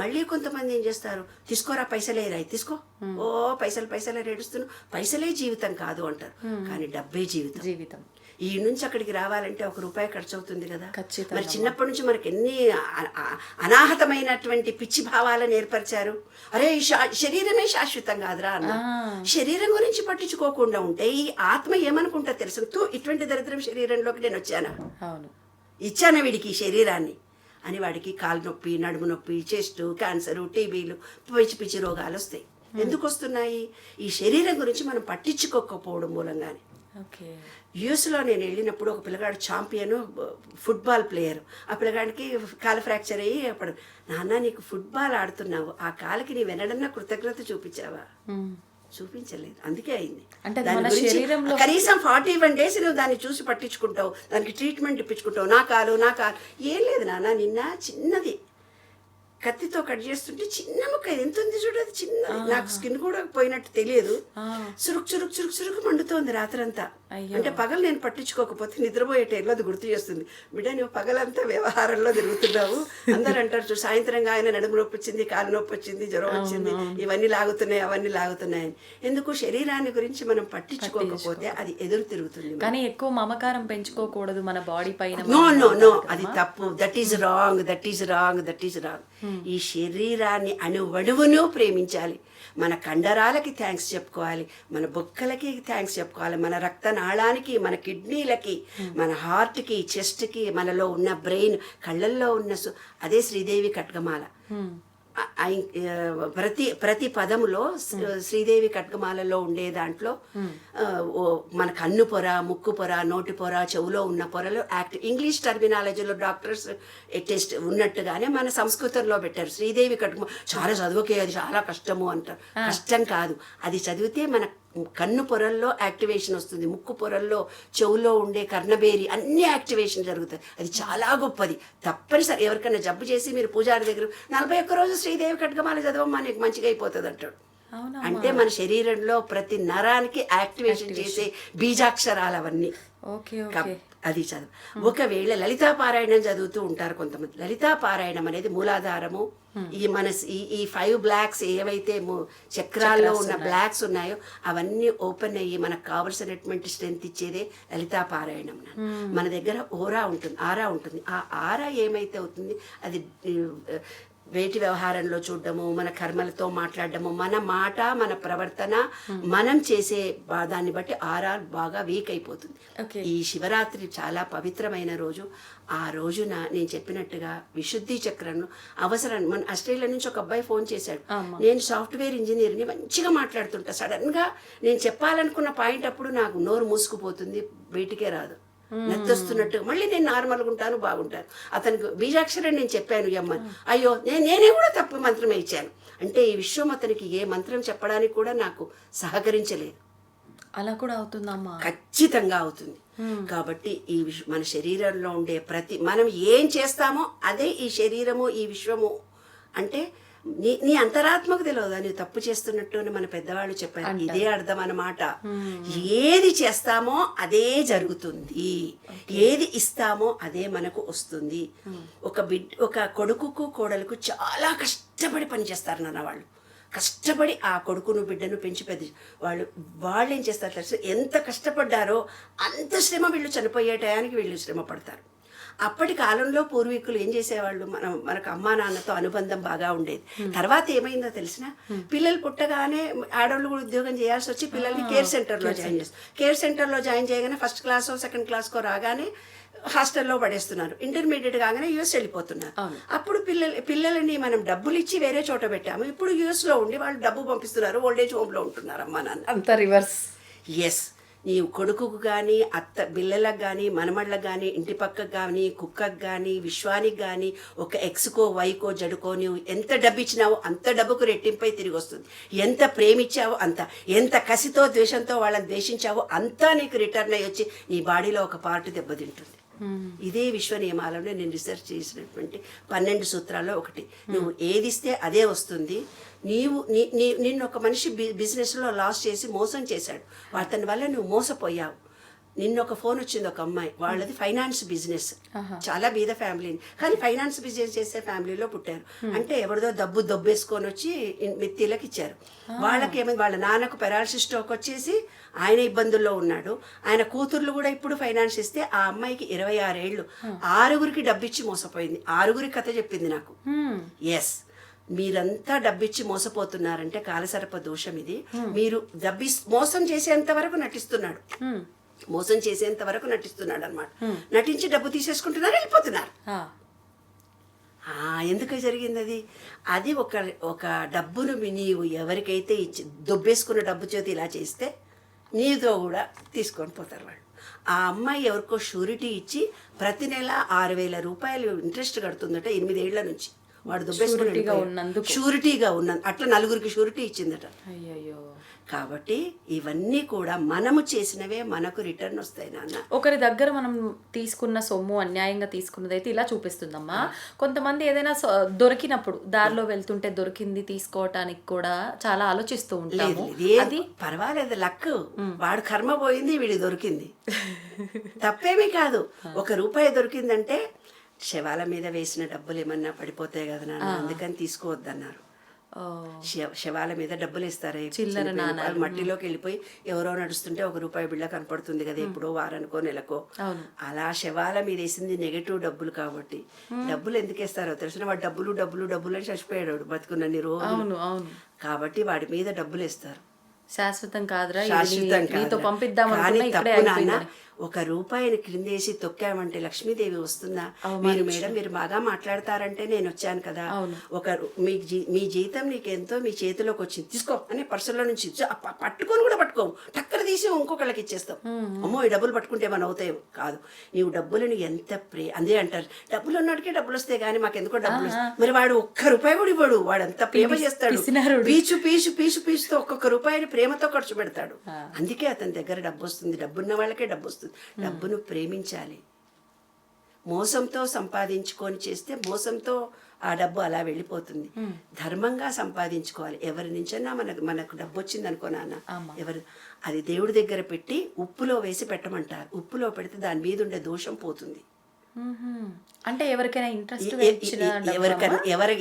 మళ్ళీ కొంతమంది ఏం చేస్తారు, తీసుకోరా పైసలే రాయి తీసుకో, ఓ పైసలు ఏడుస్తున్నావు, పైసలే జీవితం కాదు అంటారు. కానీ డబ్బే జీవితం. ఈ నుంచి అక్కడికి రావాలంటే ₹1 ఖర్చు అవుతుంది కదా. మరి చిన్నప్పటి నుంచి మనకి ఎన్ని అనాహతమైనటువంటి పిచ్చి భావాలను ఏర్పరిచారు. అరే ఈ శరీరమే శాశ్వతం కాదురా అన్న. శరీరం గురించి పట్టించుకోకుండా ఉంటే ఈ ఆత్మ ఏమనుకుంటా తెలుసు, ఇటువంటి దరిద్రం శరీరంలోకి నేను ఇచ్చాను వీడికి ఈ శరీరాన్ని అని. వాడికి కాలు నొప్పి, నడుము నొప్పి, చెస్ట్ క్యాన్సర్, టీబీలు, పిచ్చి రోగాలు వస్తాయి. ఎందుకు వస్తున్నాయి? ఈ శరీరం గురించి మనం పట్టించుకోకపోవడం మూలంగానే. యూఎస్లో నేను వెళ్ళినప్పుడు ఒక పిల్లగాడు ఛాంపియన్ ఫుట్బాల్ ప్లేయర్. ఆ పిల్లగాడికి కాలు ఫ్రాక్చర్ అయ్యి అప్పుడు, నాన్న నీకు ఫుట్బాల్ ఆడుతున్నావు, ఆ కాలుకి నీ వెనడన్నా కృతజ్ఞత చూపించావా? చూపించలేదు, అందుకే అయింది. దాని గురించి కనీసం 41 days నువ్వు దాన్ని చూసి పట్టించుకుంటావు, దానికి ట్రీట్మెంట్ ఇప్పించుకుంటావు. నా కాలు ఏం లేదు నాన్న, నిన్న చిన్నది కత్తితో కట్ చేస్తుంటే చిన్న ముక్క ఎంత ఉంది చూడు, అది చిన్నది. నాకు స్కిన్ కూడా పోయినట్టు తెలియదు. చురుకు మండుతోంది రాత్రంతా. అంటే పగలు నేను పట్టించుకోకపోతే నిద్రపోయే టైంలో అది గుర్తు చేస్తుంది, బిడ్డ నువ్వు పగలంతా వ్యవహారంలో తిరుగుతున్నావు. అందరు అంటారు చూడు, సాయంత్రంగా ఆయన నడుము నొప్పి వచ్చింది, కాలు నొప్పి వచ్చింది, జ్వరం వచ్చింది, ఇవన్నీ లాగుతున్నాయి అవన్నీ లాగుతున్నాయని. ఎందుకు? శరీరాన్ని గురించి మనం పట్టించుకోకపోతే అది ఎదురు తిరుగుతుంది. కానీ ఎక్కువ మమకారం పెంచుకోకూడదు మన బాడీ పైన. నో అది తప్పు. That is wrong. ఈ శరీరాన్ని అణువణువును ప్రేమించాలి. మన కండరాలకి థ్యాంక్స్ చెప్పుకోవాలి, మన బొక్కలకి థ్యాంక్స్ చెప్పుకోవాలి, మన రక్తనాళానికి, మన కిడ్నీలకి, మన హార్ట్కి, చెస్ట్కి, మనలో ఉన్న బ్రెయిన్, కళ్ళల్లో ఉన్న అదే శ్రీదేవి ఖడ్గమాల. ప్రతి పదములో శ్రీదేవి ఖడ్గమాలలో ఉండే దాంట్లో మన కన్ను పొర, ముక్కు పొర, నోటి పొర, చెవులో ఉన్న పొరలు ఇంగ్లీష్ టర్మినాలజీలో డాక్టర్స్ టెస్ట్ ఉన్నట్టుగానే మన సంస్కృతంలో పెట్టారు. శ్రీదేవి ఖడ్గమాల చాలా చదువుకే, అది చాలా కష్టము అంటారు. కష్టం కాదు, అది చదివితే మన కన్ను పొరల్లో యాక్టివేషన్ వస్తుంది, ముక్కు పొరల్లో, చెవులో ఉండే కర్ణబేరి అన్ని యాక్టివేషన్ జరుగుతాయి. అది చాలా గొప్పది. తప్పనిసరి ఎవరికైనా జబ్బు చేసి మీరు పూజారి దగ్గర 41 రోజు శ్రీదేవి ఖడ్గమాల చదవమ్మా నీకు మంచిగా అయిపోతుంది అంటాడు. అంటే మన శరీరంలో ప్రతి నరానికి యాక్టివేషన్ చేసే బీజాక్షరాలు అవన్నీ. అది చదువు. ఒకవేళ లలితా పారాయణం చదువుతూ ఉంటారు కొంతమంది. లలితా పారాయణం అనేది మూలాధారము, ఈ మన ఈ 5 బ్లాక్స్ ఏవైతే చక్రాల్లో ఉన్న బ్లాక్స్ ఉన్నాయో అవన్నీ ఓపెన్ అయ్యి మనకు కావలసినటువంటి స్ట్రెంత్ ఇచ్చేదే లలితా పారాయణం. మన దగ్గర ఆరా ఉంటుంది. ఆ ఆరా ఏమైతే అవుతుంది, అది వేటి వ్యవహారంలో చూడడము, మన కర్మలతో మాట్లాడడము, మన మాట, మన ప్రవర్తన, మనం చేసే దాన్ని బట్టి ఆరా బాగా వీక్ అయిపోతుంది. ఈ శివరాత్రి చాలా పవిత్రమైన రోజు. ఆ రోజున నేను చెప్పినట్టుగా విశుద్ధి చక్రంలో అవసరం. మన ఆస్ట్రేలియా నుంచి ఒక అబ్బాయి ఫోన్ చేశాడు, నేను సాఫ్ట్వేర్ ఇంజనీర్ని, మంచిగా మాట్లాడుతుంటా, సడన్గా నేను చెప్పాలనుకున్న పాయింట్ అప్పుడు నాకు నోరు మూసుకుపోతుంది, బయటికే రాదు, నెత్తొస్తున్నట్టు. మళ్ళీ నేను నార్మల్గా ఉంటాను, బాగుంటాను. అతనికి బీజాక్షరం నేను చెప్పాను యమ్మని, అయ్యో నేనే కూడా తప్పు మంత్రమే ఇచ్చాను అంటే ఈ విశ్వం అతనికి ఏ మంత్రం చెప్పడానికి కూడా నాకు సహకరించలేదు. అలా కూడా అవుతుందమ్మా? ఖచ్చితంగా అవుతుంది. కాబట్టి ఈ మన శరీరంలో ఉండే మనం ఏం చేస్తామో అదే ఈ శరీరము, ఈ విశ్వము. అంటే నీ అంతరాత్మకు తెలియదా నువ్వు తప్పు చేస్తున్నట్టు అని మన పెద్దవాళ్ళు చెప్పారు. ఇదే అర్థం అన్నమాట. ఏది చేస్తామో అదే జరుగుతుంది, ఏది ఇస్తామో అదే మనకు వస్తుంది. ఒక కొడుకుకు కోడలకు చాలా కష్టపడి పనిచేస్తారు నాన్న వాళ్ళు. కష్టపడి ఆ కొడుకును బిడ్డను పెంచి పెద్ద వాళ్ళు ఏం చేస్తారు తెలుసు, ఎంత కష్టపడ్డారో అంత శ్రమ వీళ్ళు చనిపోయే టయానికి వీళ్ళు శ్రమ పడతారు. అప్పటి కాలంలో పూర్వీకులు ఏం చేసేవాళ్ళు, మనకు అమ్మా నాన్నతో అనుబంధం బాగా ఉండేది. తర్వాత ఏమైందో తెలిసిన, పిల్లలు పుట్టగానే ఆడవాళ్ళు కూడా ఉద్యోగం చేయాల్సి వచ్చి పిల్లల్ని కేర్ సెంటర్లో జాయిన్ చేస్తారు. కేర్ సెంటర్లో జాయిన్ చేయగానే ఫస్ట్ క్లాసో సెకండ్ క్లాస్కో రాగానే హాస్టల్లో పడేస్తున్నారు. ఇంటర్మీడియట్ కాగానే యూఎస్ వెళ్ళిపోతున్నారు. అప్పుడు పిల్లలని మనం డబ్బులు ఇచ్చి వేరే చోట పెట్టాము. ఇప్పుడు యూఎస్లో ఉండి వాళ్ళు డబ్బు పంపిస్తున్నారు, ఓల్డేజ్ హోమ్లో ఉంటున్నారు అమ్మా నాన్న. అంత రివర్స్. ఎస్. నీ కొడుకుకు కానీ పిల్లలకు కానీ మనమళ్ళకు కానీ ఇంటి పక్కకు కానీ కుక్కకు కానీ విశ్వానికి కానీ ఒక ఎక్స్కో వైకో జడుకో నువ్వు ఎంత డబ్బు ఇచ్చినావో అంత డబ్బుకు రెట్టింపై తిరిగి వస్తుంది. ఎంత ప్రేమించావో అంత, ఎంత కసితో ద్వేషంతో వాళ్ళని ద్వేషించావో అంతా నీకు రిటర్న్ అయ్యి వచ్చి నీ బాడీలో ఒక పార్ట్ దెబ్బతింటుంది. ఇదే విశ్వ నియమాలలో నేను రీసెర్చ్ చేసినటువంటి 12 సూత్రాల్లో ఒకటి. నువ్వు ఏదిస్తే అదే వస్తుంది. నిన్ను ఒక మనిషి బిజినెస్లో లాస్ చేసి మోసం చేశాడు, అతని వల్ల నువ్వు మోసపోయావు. నిన్న ఒక ఫోన్ వచ్చింది, ఒక అమ్మాయి, వాళ్ళది ఫైనాన్స్ బిజినెస్, చాలా బీద ఫ్యామిలీని, కానీ ఫైనాన్స్ బిజినెస్ చేసే ఫ్యామిలీలో పుట్టారు. అంటే ఎవరిదో దొబ్బేసుకొని వచ్చి మిత్తిలకు ఇచ్చారు. వాళ్ళకేమైంది, వాళ్ళ నాన్నకు పెరాలసిస్ స్ట్రోక్ వచ్చేసి ఆయన ఇబ్బందుల్లో ఉన్నాడు. ఆయన కూతుర్లు కూడా ఇప్పుడు ఫైనాన్స్ ఇస్తే ఆ అమ్మాయికి 26 ఏళ్ళు 6గురికి డబ్బిచ్చి మోసపోయింది. 6గురి కథ చెప్పింది నాకు. ఎస్, మీరంతా డబ్బిచ్చి మోసపోతున్నారంటే కాలసర్ప దోషం ఇది. మీరు మోసం చేసేంత వరకు నటిస్తున్నాడు, మోసం చేసేంత వరకు నటిస్తున్నాడు అనమాట. నటించి డబ్బు తీసేసుకుంటున్నారు, వెళ్ళిపోతున్నారు. ఎందుకు జరిగింది అది? అది ఒక డబ్బును నీవు ఎవరికైతే ఇచ్చి దొబ్బేసుకున్న డబ్బు చేతి ఇలా చేస్తే నీతో కూడా తీసుకొని పోతారు వాళ్ళు. ఆ అమ్మాయి ఎవరికో షూరిటీ ఇచ్చి ప్రతి నెల 6,000 రూపాయలు ఇంట్రెస్ట్ కడుతుందట 8 ఏళ్ల నుంచి. వాడు దొబ్బేసుకుని షూరిటీగా ఉన్నది, అట్లా 4గురికి షూరిటీ ఇచ్చిందట. అయ్యయ్యో. కాబట్టి ఇవన్నీ కూడా మనము చేసినవే మనకు రిటర్న్ వస్తాయి నాన్న. ఒకరి దగ్గర మనం తీసుకున్న సొమ్ము అన్యాయంగా తీసుకున్నదైతే ఇలా చూపిస్తుందమ్మా. కొంతమంది ఏదైనా దొరికినప్పుడు దారిలో వెళ్తుంటే దొరికింది తీసుకోవటానికి కూడా చాలా ఆలోచిస్తూ ఉంటాము. అది పర్వాలేదు, లక్, వాడు కర్మ పోయింది, వీడి దొరికింది, తప్పేమీ కాదు. ₹1 దొరికిందంటే శవాల మీద వేసిన డబ్బులు ఏమన్నా పడిపోతాయి కదా నాన్న, అందుకని తీసుకోవద్దన్నారు. శవాల మీద డబ్బులు ఇస్తారే, మట్టిలోకి వెళ్ళిపోయి ఎవరో నడుస్తుంటే ₹1 బిళ్ళ కనపడుతుంది కదా, ఎప్పుడో వారానికో నెలకో. అలా శవాల మీద వేసింది నెగటివ్ డబ్బులు. కాబట్టి డబ్బులు ఎందుకు వేస్తారో తెలిసిన, వాడు డబ్బులు డబ్బులు డబ్బులు అని చచ్చిపోయాడు బతుకున్నన్ని రోజులు. కాబట్టి వాడి మీద డబ్బులు వేస్తారు. శాశ్వతం కాదురా, శాశ్వతం పంపిద్దాం. ₹1 క్రిందేసి తొక్కామంటే లక్ష్మీదేవి వస్తుందా? మీరు మేడం మీరు బాగా మాట్లాడతారంటే నేను వచ్చాను కదా, మీ జీతం నీకెంతో మీ చేతిలోకి వచ్చింది, తీసుకో అని పర్సులో నుంచి పట్టుకొని కూడా పట్టుకోము, టక్కన తీసి ఇంకొకళ్ళకి ఇచ్చేస్తాం. అమ్మో ఈ డబ్బులు పట్టుకుంటే ఏమైనా అవుతాయో కాదు. నీవు డబ్బులను ఎంత అందే అంటారు, డబ్బులు ఉన్నటికే డబ్బులు వస్తాయి కానీ మాకెందుకో డబ్బులు. మరి వాడు ₹1 కూడా ఇవ్వడు, వాడు అంత ప్రేమ చేస్తాడు, పీచు పీచు పీచు పీచుతో ₹1 ప్రేమతో ఖర్చు పెడతాడు. అందుకే అతని దగ్గర డబ్బు వస్తుంది. డబ్బున్న వాళ్ళకే డబ్బు వస్తుంది. డబ్బును ప్రేమించాలి. మోసంతో సంపాదించుకొని చేస్తే మోసంతో ఆ డబ్బు అలా వెళ్ళిపోతుంది. ధర్మంగా సంపాదించుకోవాలి. ఎవరి నుంచైనా మనకు డబ్బు వచ్చింది అనుకో నాన్న, అది దేవుడి దగ్గర పెట్టి ఉప్పులో వేసి పెట్టమంటారు. ఉప్పులో పెడితే దాని మీద ఉండే దోషం పోతుంది. అంటే ఎవరికైనా ఇంట్రెస్ట్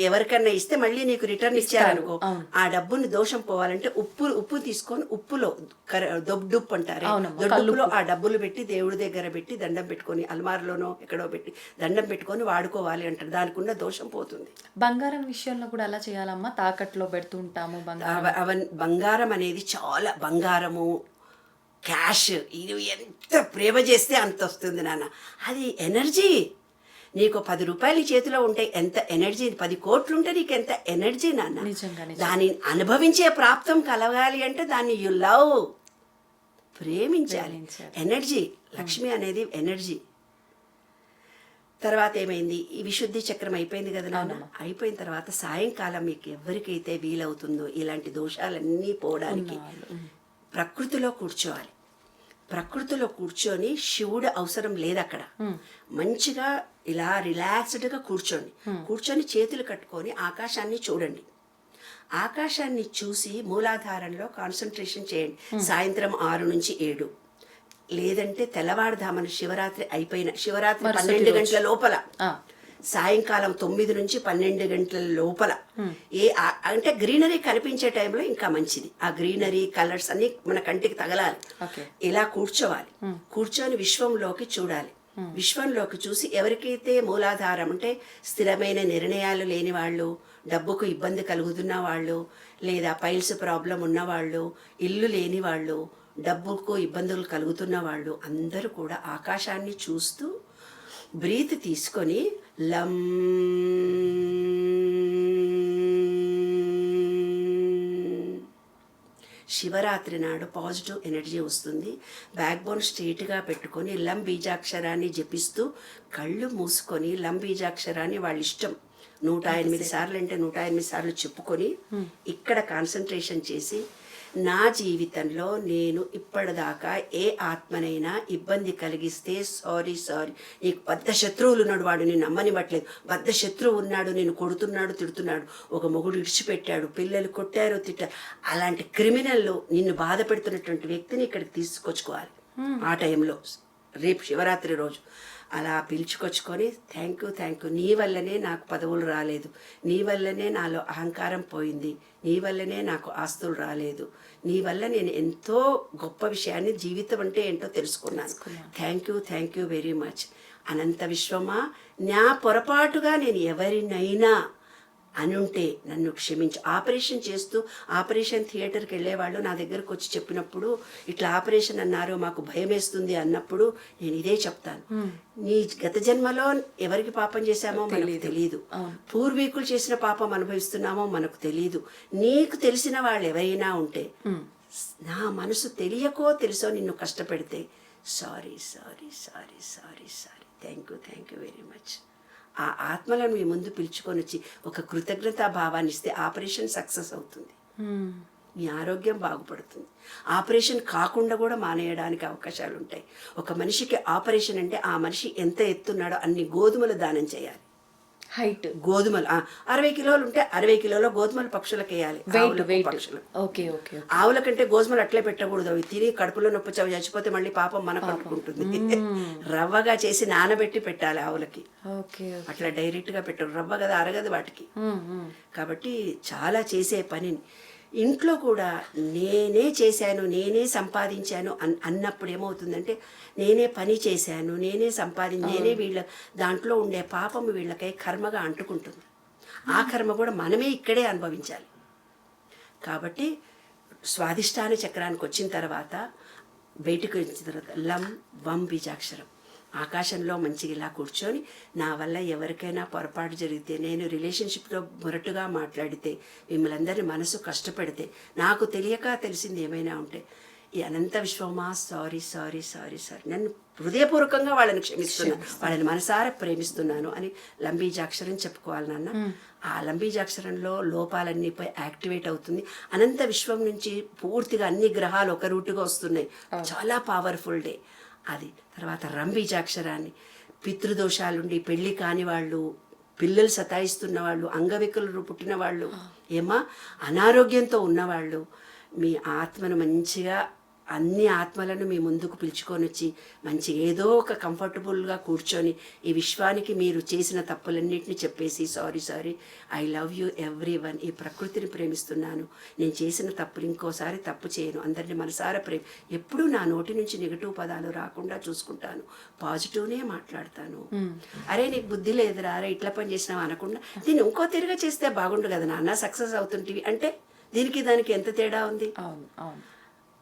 ఎవరికన్నా ఇస్తే మళ్ళీ నీకు రిటర్న్ ఇచ్చారనుకో, ఆ డబ్బుని దోషం పోవాలంటే ఉప్పు తీసుకొని ఉప్పులో దొడ్డుప్పు అంటారు, దొడ్డుప్పులో ఆ డబ్బులు పెట్టి దేవుడి దగ్గర పెట్టి దండం పెట్టుకొని, అల్మార్లోనో ఎక్కడో పెట్టి దండం పెట్టుకొని వాడుకోవాలి అంటారు. దానికి ఉన్న దోషం పోతుంది. బంగారం విషయంలో కూడా అలా చేయాలమ్మా, తాకట్లో పెడుతూ ఉంటాము. బంగారం అనేది చాలా, బంగారము క్యాష్ ఇది ఎంత ప్రేమ చేస్తే అంత వస్తుంది నాన్న. అది ఎనర్జీ. నీకు ₹10 చేతిలో ఉంటే ఎంత ఎనర్జీ, 10 కోట్లు ఉంటే నీకు ఎంత ఎనర్జీ నాన్న. దాన్ని అనుభవించే ప్రాప్తం కలగాలి అంటే దాన్ని యు లవ్, ప్రేమించాలి. ఎనర్జీ, లక్ష్మి అనేది ఎనర్జీ. తర్వాత ఏమైంది, ఈ విశుద్ధి చక్రం అయిపోయింది కదా నాన్న. అయిపోయిన తర్వాత సాయంకాలం మీకు ఎవరికైతే వీలవుతుందో ఇలాంటి దోషాలన్నీ పోవడానికి ప్రకృతిలో కూర్చోవాలి. ప్రకృతిలో కూర్చొని శివుడు అవసరం లేదు అక్కడ. మంచిగా ఇలా రిలాక్స్డ్గా కూర్చొని చేతులు కట్టుకొని ఆకాశాన్ని చూడండి. ఆకాశాన్ని చూసి మూలాధారంలో కాన్సన్ట్రేషన్ చేయండి. సాయంత్రం 6 నుంచి 7, లేదంటే తెల్లవారుదామని శివరాత్రి అయిపోయిన, శివరాత్రి 12 గంటల లోపల, సాయంకాలం 9 నుంచి 12 గంటల లోపల, అంటే గ్రీనరీ కనిపించే టైంలో ఇంకా మంచిది. ఆ గ్రీనరీ కలర్స్ అన్ని మన కంటికి తగలాలి. ఇలా కూర్చోవాలి. కూర్చొని విశ్వంలోకి చూడాలి. విశ్వంలోకి చూసి ఎవరికైతే మూలాధారం అంటే స్థిరమైన నిర్ణయాలు లేని వాళ్ళు, డబ్బుకు ఇబ్బంది కలుగుతున్న వాళ్ళు, లేదా పైల్స్ ప్రాబ్లం ఉన్నవాళ్ళు, ఇల్లు లేని వాళ్ళు, డబ్బుకు ఇబ్బందులు కలుగుతున్న వాళ్ళు అందరూ కూడా ఆకాశాన్ని చూస్తూ బ్రీత్ తీసుకొని లం శివరాత్రి నాడు పాజిటివ్ ఎనర్జీ వస్తుంది. బ్యాక్ బోన్ స్ట్రైట్గా పెట్టుకొని లం బీజాక్షరాన్ని జపిస్తూ కళ్ళు మూసుకొని లం బీజాక్షరాన్ని వాళ్ళ ఇష్టం 108 సార్లు అంటే 108 సార్లు చెప్పుకొని ఇక్కడ కాన్సన్ట్రేషన్ చేసి, నా జీవితంలో నేను ఇప్పటిదాకా ఏ ఆత్మనైనా ఇబ్బంది కలిగిస్తే సారీ, నీకు పెద్ద శత్రువులు ఉన్నాడు, వాడు నేను నమ్మనివ్వట్లేదు, పెద్ద శత్రువు ఉన్నాడు, నేను కొడుతున్నాడు, తిడుతున్నాడు, ఒక మొగుడు ఇడిచిపెట్టాడు, పిల్లలు కొట్టారు, తిట్టారు, అలాంటి క్రిమినల్ నిన్ను బాధ పెడుతున్నటువంటి వ్యక్తిని ఇక్కడికి తీసుకొచ్చుకోవాలి ఆ టైంలో, రేపు శివరాత్రి రోజు. అలా పిలుచుకొచ్చుకొని థ్యాంక్ యూ, నీ వల్లనే నాకు పదవులు రాలేదు, నీ వల్లనే నాలో అహంకారం పోయింది, నీ వల్లనే నాకు ఆస్తులు రాలేదు, నీ వల్ల నేను ఎంతో గొప్ప విషయాన్ని, జీవితం అంటే ఏంటో తెలుసుకున్నాను. Thank you very much. అనంత విశ్వమా, నా పొరపాటుగా నేను ఎవరినైనా అనుంటే నన్ను క్షమించు. ఆపరేషన్ చేస్తూ ఆపరేషన్ థియేటర్కి వెళ్ళేవాళ్ళు నా దగ్గరకు వచ్చి చెప్పినప్పుడు, ఇట్లా ఆపరేషన్ అన్నారు, మాకు భయం వేస్తుంది అన్నప్పుడు నేను ఇదే చెప్తాను, నీ గత జన్మలో ఎవరికి పాపం చేశామో మనకు తెలియదు, పూర్వీకులు చేసిన పాపం అనుభవిస్తున్నామో మనకు తెలియదు. నీకు తెలిసిన వాళ్ళు ఎవరైనా ఉంటే, నా మనసు తెలియకో తెలుసో నిన్ను కష్టపెడితే sorry, thank you very much. ఆ ఆత్మలను మీ ముందు పిలుచుకొని వచ్చి ఒక కృతజ్ఞతా భావాన్ని ఇస్తే ఆపరేషన్ సక్సెస్ అవుతుంది, మీ ఆరోగ్యం బాగుపడుతుంది. ఆపరేషన్ కాకుండా కూడా మానేయడానికి అవకాశాలు ఉంటాయి. ఒక మనిషికి ఆపరేషన్ అంటే ఆ మనిషి ఎంత ఎత్తున్నాడో అన్ని గోధుమలు దానం చేయాలి. హైట్ గోధుమలు 60 కిలోలు ఉంటే 60 కిలోల గోధుమలు పక్షులకు వేయాలి. ఆవుల కంటే గోధుమలు అట్లే పెట్టకూడదు, అవి తిని కడుపులో నొప్పి చచ్చిపోతే మళ్ళీ పాపం మన కడుపుకుంటుంది. రవ్వగా చేసి నానబెట్టి పెట్టాలి ఆవులకి, అట్లా డైరెక్ట్ గా పెట్టరు, రవ్వ కదా అరగదు వాటికి. కాబట్టి చాలా చేసే పనిని ఇంట్లో కూడా నేనే చేశాను, నేనే సంపాదించాను అన్నప్పుడు ఏమవుతుందంటే, నేనే పని చేశాను, నేనే నేనే వీళ్ళ దాంట్లో ఉండే పాపం వీళ్ళకై కర్మగా అంటుకుంటుంది. ఆ కర్మ కూడా మనమే ఇక్కడే అనుభవించాలి. కాబట్టి స్వాదిష్టాన చక్రానికి వచ్చిన తర్వాత, బయటకు వచ్చిన తర్వాత లం వం బీజాక్షరం ఆకాశంలో మంచిగా ఇలా కూర్చొని, నా వల్ల ఎవరికైనా పొరపాటు జరిగితే, నేను రిలేషన్షిప్లో మొరటుగా మాట్లాడితే, మిమ్మల్ని అందరినీ మనసు కష్టపెడితే, నాకు తెలియక తెలిసింది ఏమైనా ఉంటే, ఈ అనంత విశ్వమా సారీ, నన్ను హృదయపూర్వకంగా వాళ్ళని క్షమిస్తున్నాను, వాళ్ళని మనసారా ప్రేమిస్తున్నాను అని లంబీజాక్షరం చెప్పుకోవాలి నాన్న. ఆ లంబీజాక్షరంలో లోపాలన్నీ పోయి యాక్టివేట్ అవుతుంది. అనంత విశ్వం నుంచి పూర్తిగా అన్ని గ్రహాలు ఒక రూటుగా వస్తున్నాయి. చాలా పవర్ఫుల్ డే అది. తర్వాత రంబీజాక్షరాన్ని, పితృదోషాలుండి పెళ్లి కాని వాళ్ళు, పిల్లలు సతాయిస్తున్న వాళ్ళు, అంగవికలు పుట్టిన వాళ్ళు, అనారోగ్యంతో ఉన్నవాళ్ళు, మీ ఆత్మను మంచిగా అన్ని ఆత్మలను మీ ముందుకు పిలుచుకొని వచ్చి మంచి ఏదో ఒక కంఫర్టబుల్గా కూర్చొని ఈ విశ్వానికి మీరు చేసిన తప్పులన్నింటినీ చెప్పేసి sorry, I love you every one, ఈ ప్రకృతిని ప్రేమిస్తున్నాను, నేను చేసిన తప్పులు ఇంకోసారి తప్పు చేయను, అందరినీ మనసారా ఎప్పుడూ నా నోటి నుంచి నెగటివ్ పదాలు రాకుండా చూసుకుంటాను, పాజిటివ్నే మాట్లాడతాను. అరే నీకు బుద్ధి లేదురా, అరే ఇట్లా పని చేసినావు అనకుండా, దీన్ని ఇంకో తిరిగా చేస్తే బాగుండు కదా నాన్న, సక్సెస్ అవుతుంటివి అంటే దీనికి దానికి ఎంత తేడా ఉంది.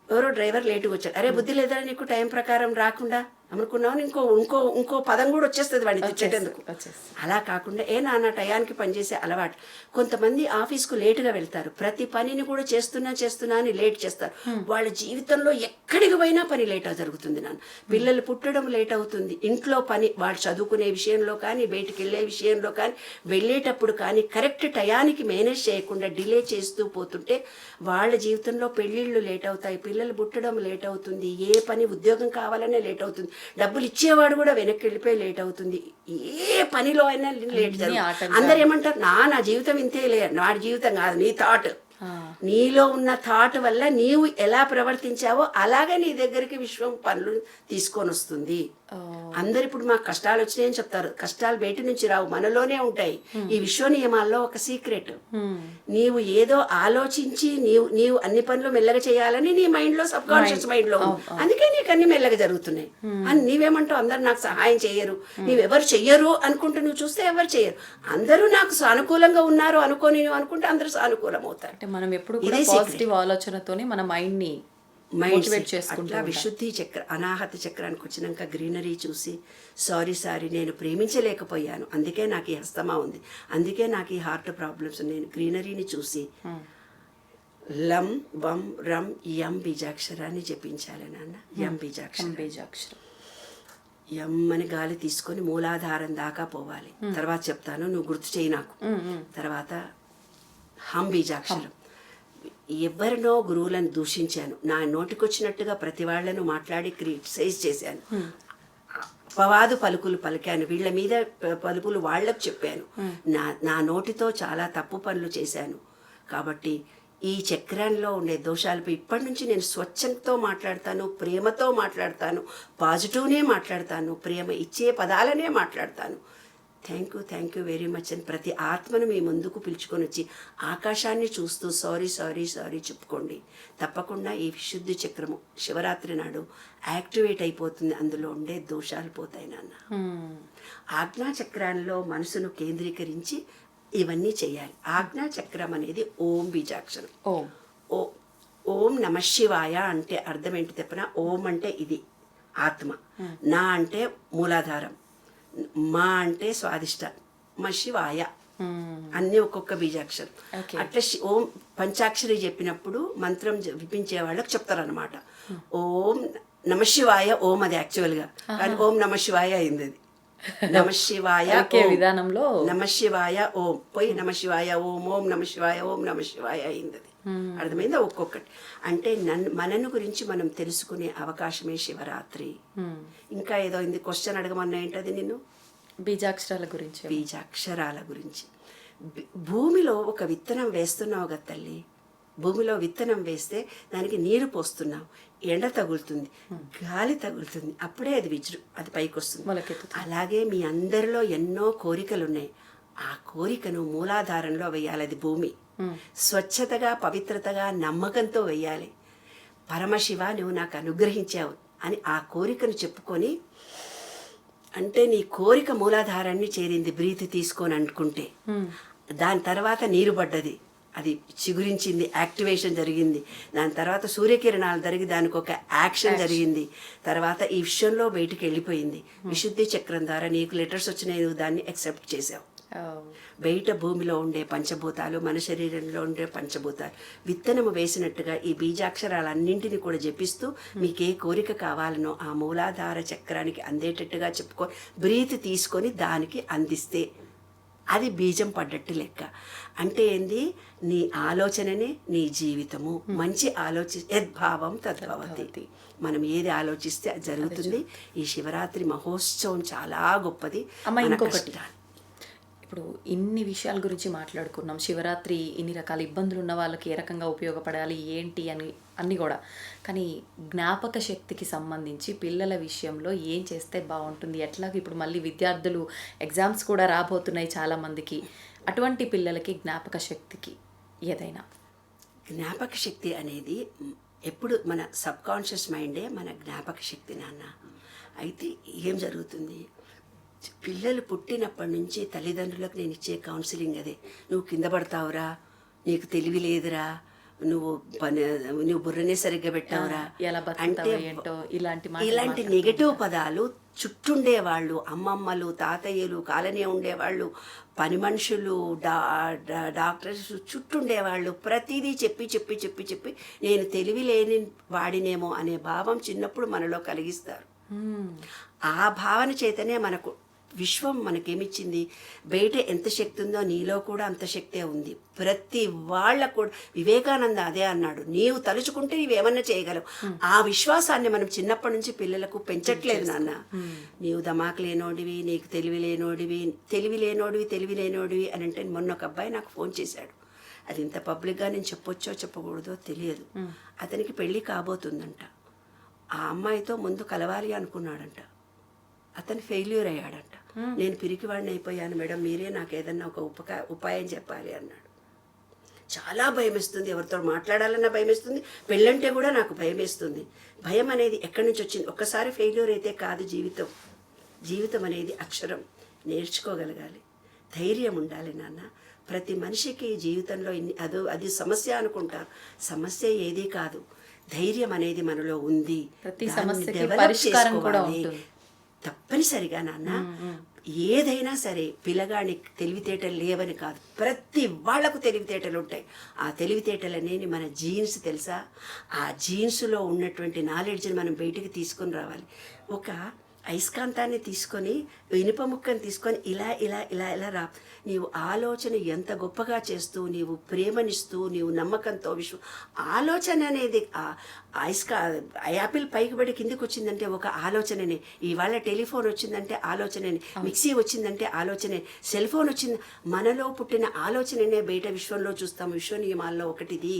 ఎవరో డ్రైవర్ లేటుగా వచ్చాడు, అరే బుద్ధి లేదా నీకు టైం ప్రకారం రాకుండా అనుకున్నావు, ఇంకో పదం కూడా వచ్చేస్తుంది వాడిని తెచ్చేటందుకు. అలా కాకుండా నాన్న టయానికి పనిచేసే అలవాటు. కొంతమంది ఆఫీస్కు లేటుగా వెళ్తారు, ప్రతి పనిని కూడా చేస్తున్నా అని లేట్ చేస్తారు. వాళ్ళ జీవితంలో ఎక్కడికి పోయినా పని లేట్ జరుగుతుంది నాన్న. పిల్లలు పుట్టడం లేట్ అవుతుంది, ఇంట్లో పని, వాళ్ళు చదువుకునే విషయంలో కానీ, బయటికి వెళ్ళే విషయంలో కానీ, వెళ్ళేటప్పుడు కానీ కరెక్ట్ టయానికి మేనేజ్ చేయకుండా డిలే చేస్తూ పోతుంటే వాళ్ళ జీవితంలో పెళ్ళిళ్ళు లేట్ అవుతాయి, పిల్లలు పుట్టడం లేట్ అవుతుంది, ఏ పని ఉద్యోగం కావాలనే లేట్ అవుతుంది, డబ్బులు ఇచ్చేవాడు కూడా వెనక్కి వెళ్ళిపోయి లేట్ అవుతుంది, ఏ పనిలో అయినా లేట్ జరుగుతుంది. అందరు ఏమంటారు, నా జీవితం ఇంతే నా జీవితం కాదు, నీ థాట్, నీలో ఉన్న థాట్ వల్ల నీవు ఎలా ప్రవర్తించావో అలాగే నీ దగ్గరికి విశ్వం పనులు తీసుకొని వస్తుంది. అందరు ఇప్పుడు మాకు కష్టాలు వచ్చినాయని చెప్తారు, కష్టాలు బయట నుంచి రావు, మనలోనే ఉంటాయి. ఈ విశ్వ నియమాల్లో ఒక సీక్రెట్, నీవు ఏదో ఆలోచించి నీవు అన్ని పనులు మెల్లగా చేయాలని నీ మైండ్ లో, సబ్ కాన్షియస్ మైండ్ లో, అందుకే నీకు అన్ని మెల్లగా జరుగుతున్నాయి అని నీవేమంటావు. అందరు నాకు సహాయం చేయరు, నీవెవరు చెయ్యరు అనుకుంటూ నువ్వు చూస్తే ఎవరు చేయరు, అందరూ నాకు సానుకూలంగా ఉన్నారు అనుకోని నువ్వు అనుకుంటే అందరూ సానుకూలం అవుతారు. మనం ఎప్పుడు కూడా పాజిటివ్ ఆలోచనతోనే మన మైండ్ ని మోటివేట్ చేసుకుంటాం. అట్లా విశుద్ధి చక్ర, అనాహత చక్రానికి వచ్చినాక గ్రీనరీ చూసి సారీ నేను ప్రేమించలేకపోయాను, అందుకే నాకు ఈ హస్తమా ఉంది, అందుకే నాకు ఈ హార్ట్ ప్రాబ్లమ్స్ ఉన్నాయి, గ్రీనరీని చూసి లం వం రం యం బీజాక్షరాన్ని జపించాలి నాన్న. యం బీజాక్షరం. బీజాక్షరం. యం అని గాలి తీసుకొని మూలాధారం దాకా పోవాలి. తర్వాత చెప్తాను, నువ్వు గుర్తు చేయి నాకు. తర్వాత హం బీజాక్షరం. ఎవరినో గురువులను దూషించాను, నా నోటికొచ్చినట్టుగా ప్రతి వాళ్ళను మాట్లాడి క్రిటిసైజ్ చేశాను, అపవాదు పలుకులు పలికాను, వీళ్ళ మీద పలుకులు వాళ్ళకు చెప్పాను, నా నోటితో చాలా తప్పు పనులు చేశాను. కాబట్టి ఈ చక్రంలో ఉండే దోషాలపై ఇప్పటి నుంచి నేను స్వచ్ఛంతో మాట్లాడతాను, ప్రేమతో మాట్లాడతాను, పాజిటివ్నే మాట్లాడతాను, ప్రేమ ఇచ్చే పదాలనే మాట్లాడతాను. థ్యాంక్ యూ వెరీ మచ్ అని ప్రతి ఆత్మను మీ ముందుకు పిలుచుకొని వచ్చి ఆకాశాన్ని చూస్తూ సారీ చెప్పుకోండి. తప్పకుండా ఈ విశుద్ధి చక్రము శివరాత్రి నాడు యాక్టివేట్ అయిపోతుంది, అందులో ఉండే దోషాలు పోతాయి నాన్న. ఆజ్ఞా చక్రాల్లో మనసును కేంద్రీకరించి ఇవన్నీ చేయాలి. ఆజ్ఞా చక్రం అనేది ఓం బీజాక్షరం. ఓం నమ శివాయ అంటే అర్థం ఏంటి చెప్పనా? ఓం అంటే ఇది ఆత్మ, నా అంటే మూలాధారం, మా అంటే స్వాదిష్ట, మ శివాయ అన్నీ ఒక్కొక్క బీజాక్షరం. అట్లా ఓం పంచాక్షరి చెప్పినప్పుడు మంత్రం వినిపించే వాళ్ళకి చెప్తారనమాట. ఓం నమ శివాయ ఓం, అది యాక్చువల్గా, కానీ ఓం నమ శివాయ అయింది. అది నమ శివాయ విధానంలో నమ శివాయ ఓం పోయి నమ శివాయ ఓం, ఓం నమ శివాయ ఓం నమ శివాయ అయింది. అది అర్థమైందా? ఒక్కొక్కటి అంటే మనను గురించి మనం తెలుసుకునే అవకాశమే శివరాత్రి. ఇంకా ఏదో ఇంది క్వశ్చన్ అడగమన్నా ఏంటది నిన్ను? బీజాక్షరాల గురించి. బీజాక్షరాల గురించి. భూమిలో ఒక విత్తనం వేస్తున్నావు కదా తల్లి, భూమిలో విత్తనం వేస్తే దానికి నీరు పోస్తున్నావు, ఎండ తగులుతుంది, గాలి తగులుతుంది, అప్పుడే అది పైకి వస్తుంది. అలాగే మీ అందరిలో ఎన్నో కోరికలు ఉన్నాయి, ఆ కోరికను మూలాధారంలో వేయాలి. అది భూమి స్వచ్ఛతగా పవిత్రతగా నమ్మకంతో వేయాలి. పరమశివ నువ్వు నాకు అనుగ్రహించావు అని ఆ కోరికను చెప్పుకొని, అంటే నీ కోరిక మూలాధారాన్ని చేరింది, బ్రీత్ తీసుకొని అనుకుంటే దాని తర్వాత నీరు పడ్డది, అది చిగురించింది, యాక్టివేషన్ జరిగింది. దాని తర్వాత సూర్యకిరణాలు జరిగి దానికి ఒక యాక్షన్ జరిగింది. తర్వాత ఈ విషయంలో బయటికి వెళ్ళిపోయింది. విశుద్ధి చక్రం ద్వారా నీకు లెటర్స్ వచ్చినాయి, నువ్వు దాన్ని యాక్సెప్ట్ చేసావు. బయట భూమిలో ఉండే పంచభూతాలు, మన శరీరంలో ఉండే పంచభూతాలు విత్తనము వేసినట్టుగా ఈ బీజాక్షరాలన్నింటినీ కూడా జపిస్తూ మీకు ఏ కోరిక కావాలనో ఆ మూలాధార చక్రానికి అందేటట్టుగా చెప్పుకొని బ్రీత్ తీసుకొని దానికి అందిస్తే అది బీజం పడ్డట్టు లెక్క. అంటే ఏంది? నీ ఆలోచననే నీ జీవితము. మంచి యద్భావం తద్భవతి. మనం ఏది ఆలోచిస్తే అది జరుగుతుంది. ఈ శివరాత్రి మహోత్సవం చాలా గొప్పది. ఇప్పుడు ఇన్ని విషయాల గురించి మాట్లాడుకున్నాం. శివరాత్రి ఇన్ని రకాల ఇబ్బందులు ఉన్న వాళ్ళకి ఏ రకంగా ఉపయోగపడాలి ఏంటి అని అన్నీ కూడా. కానీ జ్ఞాపక శక్తికి సంబంధించి పిల్లల విషయంలో ఏం చేస్తే బాగుంటుంది? ఎట్లాగో ఇప్పుడు మళ్ళీ విద్యార్థులు ఎగ్జామ్స్ కూడా రాబోతున్నాయి చాలామందికి. అటువంటి పిల్లలకి జ్ఞాపక శక్తికి ఏదైనా? జ్ఞాపక శక్తి అనేది ఎప్పుడు మన సబ్కాన్షియస్ మైండే మన జ్ఞాపక శక్తి నాన్న. అయితే ఏం జరుగుతుంది? పిల్లలు పుట్టినప్పటి నుంచి తల్లిదండ్రులకు నేను ఇచ్చే కౌన్సిలింగ్ అదే. నువ్వు కింద పడతావురా, నీకు తెలివి లేదురా, నువ్వు బుర్రనే సరిగ్గా పెట్టావురా అంటే ఇలాంటి నెగటివ్ పదాలు చుట్టుండేవాళ్ళు, అమ్మమ్మలు, తాతయ్యలు, కాలనీ ఉండేవాళ్ళు, పని మనుషులు, డాక్టర్స్ చుట్టుండేవాళ్ళు ప్రతిదీ చెప్పి నేను తెలివి లేని వాడినేమో అనే భావం చిన్నప్పుడు మనలో కలిగిస్తారు. ఆ భావన చేతనే మనకు విశ్వం మనకేమిచ్చింది? బయట ఎంత శక్తి ఉందో నీలో కూడా అంత శక్తే ఉంది. ప్రతి వాళ్ళకు కూడా వివేకానంద అదే అన్నాడు, నీవు తలుచుకుంటే నీవేమన్నా చేయగలవు. ఆ విశ్వాసాన్ని మనం చిన్నప్పటి నుంచి పిల్లలకు పెంచట్లేదు నాన్న. నీవు దమాకు లేనోడివి, నీకు తెలివి లేనోడివి అని అంటే మొన్న ఒక అబ్బాయి నాకు ఫోన్ చేశాడు. అది ఇంత పబ్లిక్గా నేను చెప్పొచ్చో చెప్పకూడదో తెలియదు. అతనికి పెళ్ళి కాబోతుందంట. ఆ అమ్మాయితో ముందు కలవాలి అనుకున్నాడంట. అతను ఫెయిల్యూర్ అయ్యాడంట. నేను పిరికివాడిని అయిపోయాను మేడం, మీరే నాకు ఏదన్నా ఒక ఉపాయం చెప్పాలి అన్నాడు. చాలా భయం వేస్తుంది, ఎవరితో మాట్లాడాలన్నా భయం వేస్తుంది, పెళ్ళంటే కూడా నాకు భయం వేస్తుంది. భయం అనేది ఎక్కడి నుంచి వచ్చింది? ఒక్కసారి ఫెయిల్యూర్ అయితే కాదు జీవితం అనేది అక్షరం. నేర్చుకోగలగాలి, ధైర్యం ఉండాలి నాన్న. ప్రతి మనిషికి జీవితంలో అది సమస్య అనుకుంటారు, సమస్య ఏదీ కాదు. ధైర్యం అనేది మనలో ఉంది, ప్రతి సమస్యకి పరిష్కారం కూడా ఉంటుంది. తప్పనిసరిగా నాన్న. ఏదైనా సరే పిల్లగాని తెలివితేటలు లేవని కాదు, ప్రతి వాళ్లకు తెలివితేటలు ఉంటాయి. ఆ తెలివితేటలు అనేది మన జీన్స్ తెలుసా, ఆ జీన్స్లో ఉన్నటువంటి నాలెడ్జ్ని మనం బయటికి తీసుకొని రావాలి. ఒక అయస్కాంతాన్ని తీసుకొని ఇనుప ముక్కని తీసుకొని ఇలా ఇలా ఇలా ఇలా రా, నీవు ఆలోచన ఎంత గొప్పగా చేస్తూ, నీవు ప్రేమనిస్తూ, నీవు నమ్మకంతో ఆలోచన అనేది యాపిల్ పైకి పడి కిందికి వచ్చిందంటే ఒక ఆలోచననే. ఇవాళ టెలిఫోన్ వచ్చిందంటే ఆలోచననే, మిక్సీ వచ్చిందంటే ఆలోచనే, సెల్ ఫోన్ వచ్చింది. మనలో పుట్టిన ఆలోచననే బయట విశ్వంలో చూస్తాము. విశ్వ నియమాల్లో ఒకటిది.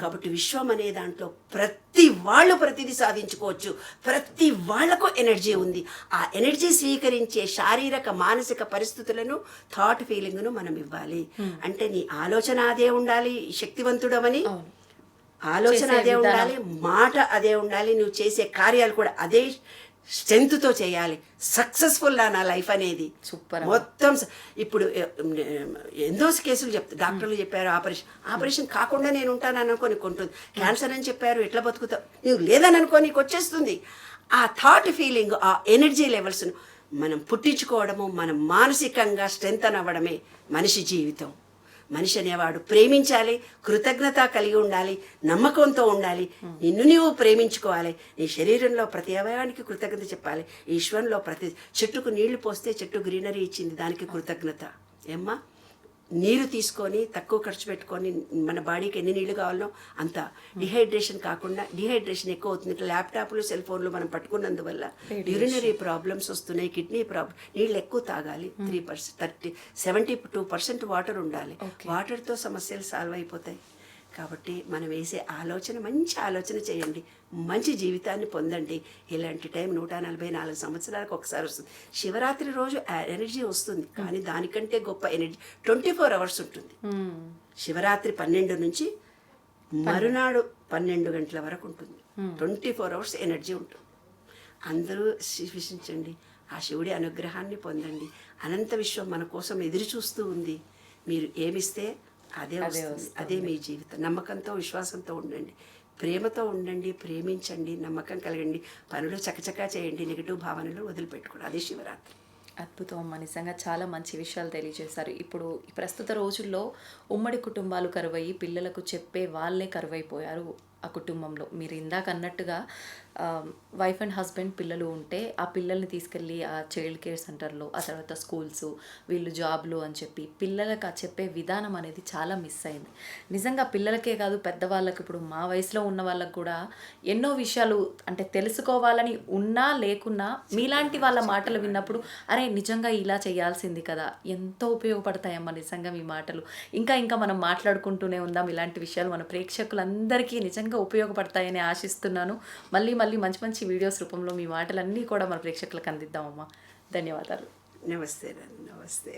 కాబట్టి విశ్వం అనే దాంట్లో ప్రతి వాళ్ళు ప్రతిదీ సాధించుకోవచ్చు. ప్రతి వాళ్లకు ఎనర్జీ ఉంది. ఆ ఎనర్జీ స్వీకరించే శారీరక మానసిక పరిస్థితులను, థాట్ ఫీలింగ్ను మనం ఇవ్వాలి. అంటే నీ ఆలోచన అదే ఉండాలి, శక్తివంతుడమని ఆలోచన అదే ఉండాలి, మాట అదే ఉండాలి, నువ్వు చేసే కార్యాలు కూడా అదే స్ట్రెంగ్త్తో చేయాలి. సక్సెస్ఫుల్ నా లైఫ్ అనేది సూపర్. మొత్తం ఇప్పుడు ఎంతో కేసులు డాక్టర్లు చెప్పారు ఆపరేషన్ కాకుండా నేను ఉంటాను అనుకో నీకు ఉంటుంది. క్యాన్సర్ అని చెప్పారు, ఎట్లా బతుకుతావు, నువ్వు లేదని అనుకో నీకు వచ్చేస్తుంది. ఆ థాట్ ఫీలింగ్, ఆ ఎనర్జీ లెవెల్స్ను మనం పుట్టించుకోవడము, మనం మానసికంగా స్ట్రెంగ్త్ అవ్వడమే మనిషి జీవితం. మనిషి అనేవాడు ప్రేమించాలి, కృతజ్ఞత కలిగి ఉండాలి, నమ్మకంతో ఉండాలి, నిన్ను నీవు ప్రేమించుకోవాలి. నీ శరీరంలో ప్రతి అవయవానికి కృతజ్ఞత చెప్పాలి. ఈశ్వరంలో ప్రతి చెట్టుకు నీళ్లు పోస్తే చెట్టు గ్రీనరీ ఇచ్చింది, దానికి కృతజ్ఞత. ఏమ్మా, నీరు తీసుకొని తక్కువ ఖర్చు పెట్టుకొని మన బాడీకి ఎన్ని నీళ్లు కావాలో అంత, డిహైడ్రేషన్ కాకుండా, డిహైడ్రేషన్ ఎక్కువ అవుతుంది. ల్యాప్టాప్లు, సెల్ ఫోన్లు మనం పట్టుకున్నందువల్ల యూరినరీ ప్రాబ్లమ్స్ వస్తున్నాయి, కిడ్నీ ప్రాబ్లం. నీళ్ళు ఎక్కువ తాగాలి. 3%, 72% వాటర్ ఉండాలి. వాటర్తో సమస్యలు సాల్వ్ అయిపోతాయి. కాబట్టి మనం వేసే ఆలోచన మంచి ఆలోచన చేయండి, మంచి జీవితాన్ని పొందండి. ఇలాంటి టైం 144 సంవత్సరాలకు ఒకసారి వస్తుంది. శివరాత్రి రోజు ఎనర్జీ వస్తుంది, కానీ దానికంటే గొప్ప ఎనర్జీ 24 అవర్స్ ఉంటుంది. శివరాత్రి 12 నుంచి మరునాడు 12 గంటల వరకు ఉంటుంది. 24 అవర్స్ ఎనర్జీ ఉంటుంది. అందరూ విశ్వసించండి, ఆ శివుడి అనుగ్రహాన్ని పొందండి. అనంత విశ్వం మన కోసం ఎదురు చూస్తూ ఉంది. మీరు ఏమిస్తే అదే వస్తుంది. అదే మీ జీవితం. నమ్మకంతో, విశ్వాసంతో ఉండండి, ప్రేమతో ఉండండి, ప్రేమించండి, నమ్మకం కలగండి, పనులు చకచకా చేయండి, నెగిటివ్ భావనలు వదిలిపెట్టుకోండి. అదే శివరాత్రి. అద్భుతం అమ్మ, నిజంగా చాలా మంచి విషయాలు తెలియజేశారు. ఇప్పుడు ఈ ప్రస్తుత రోజుల్లో ఉమ్మడి కుటుంబాలు కరువయ్యి పిల్లలకు చెప్పే వాళ్ళే కరువైపోయారు. ఆ కుటుంబంలో మీరు ఇందాక అన్నట్టుగా వైఫ్ అండ్ హస్బెండ్ పిల్లలు ఉంటే ఆ పిల్లల్ని తీసుకెళ్ళి ఆ చైల్డ్ కేర్ సెంటర్లో, ఆ తర్వాత స్కూల్స్, వీళ్ళు జాబ్లు అని చెప్పి పిల్లలకు ఆ చెప్పే విధానం అనేది చాలా మిస్ అయింది. నిజంగా పిల్లలకే కాదు, పెద్దవాళ్ళకి, ఇప్పుడు మా వయసులో ఉన్న వాళ్ళకు కూడా ఎన్నో విషయాలు అంటే తెలుసుకోవాలని ఉన్నా లేకున్నా మీలాంటి వాళ్ళ మాటలు విన్నప్పుడు అరే నిజంగా ఇలా చేయాల్సింది కదా, ఎంతో ఉపయోగపడతాయమ్మా నిజంగా మీ మాటలు. ఇంకా ఇంకా మనం మాట్లాడుకుంటూనే ఉందాం. ఇలాంటి విషయాలు మన ప్రేక్షకులందరికీ నిజంగా ఉపయోగపడతాయని ఆశిస్తున్నాను. మళ్ళీ మంచి మంచి వీడియోస్ రూపంలో మీ మాటలన్నీ కూడా మన ప్రేక్షకులకు అందిద్దామమ్మా. ధన్యవాదాలు. నమస్తే.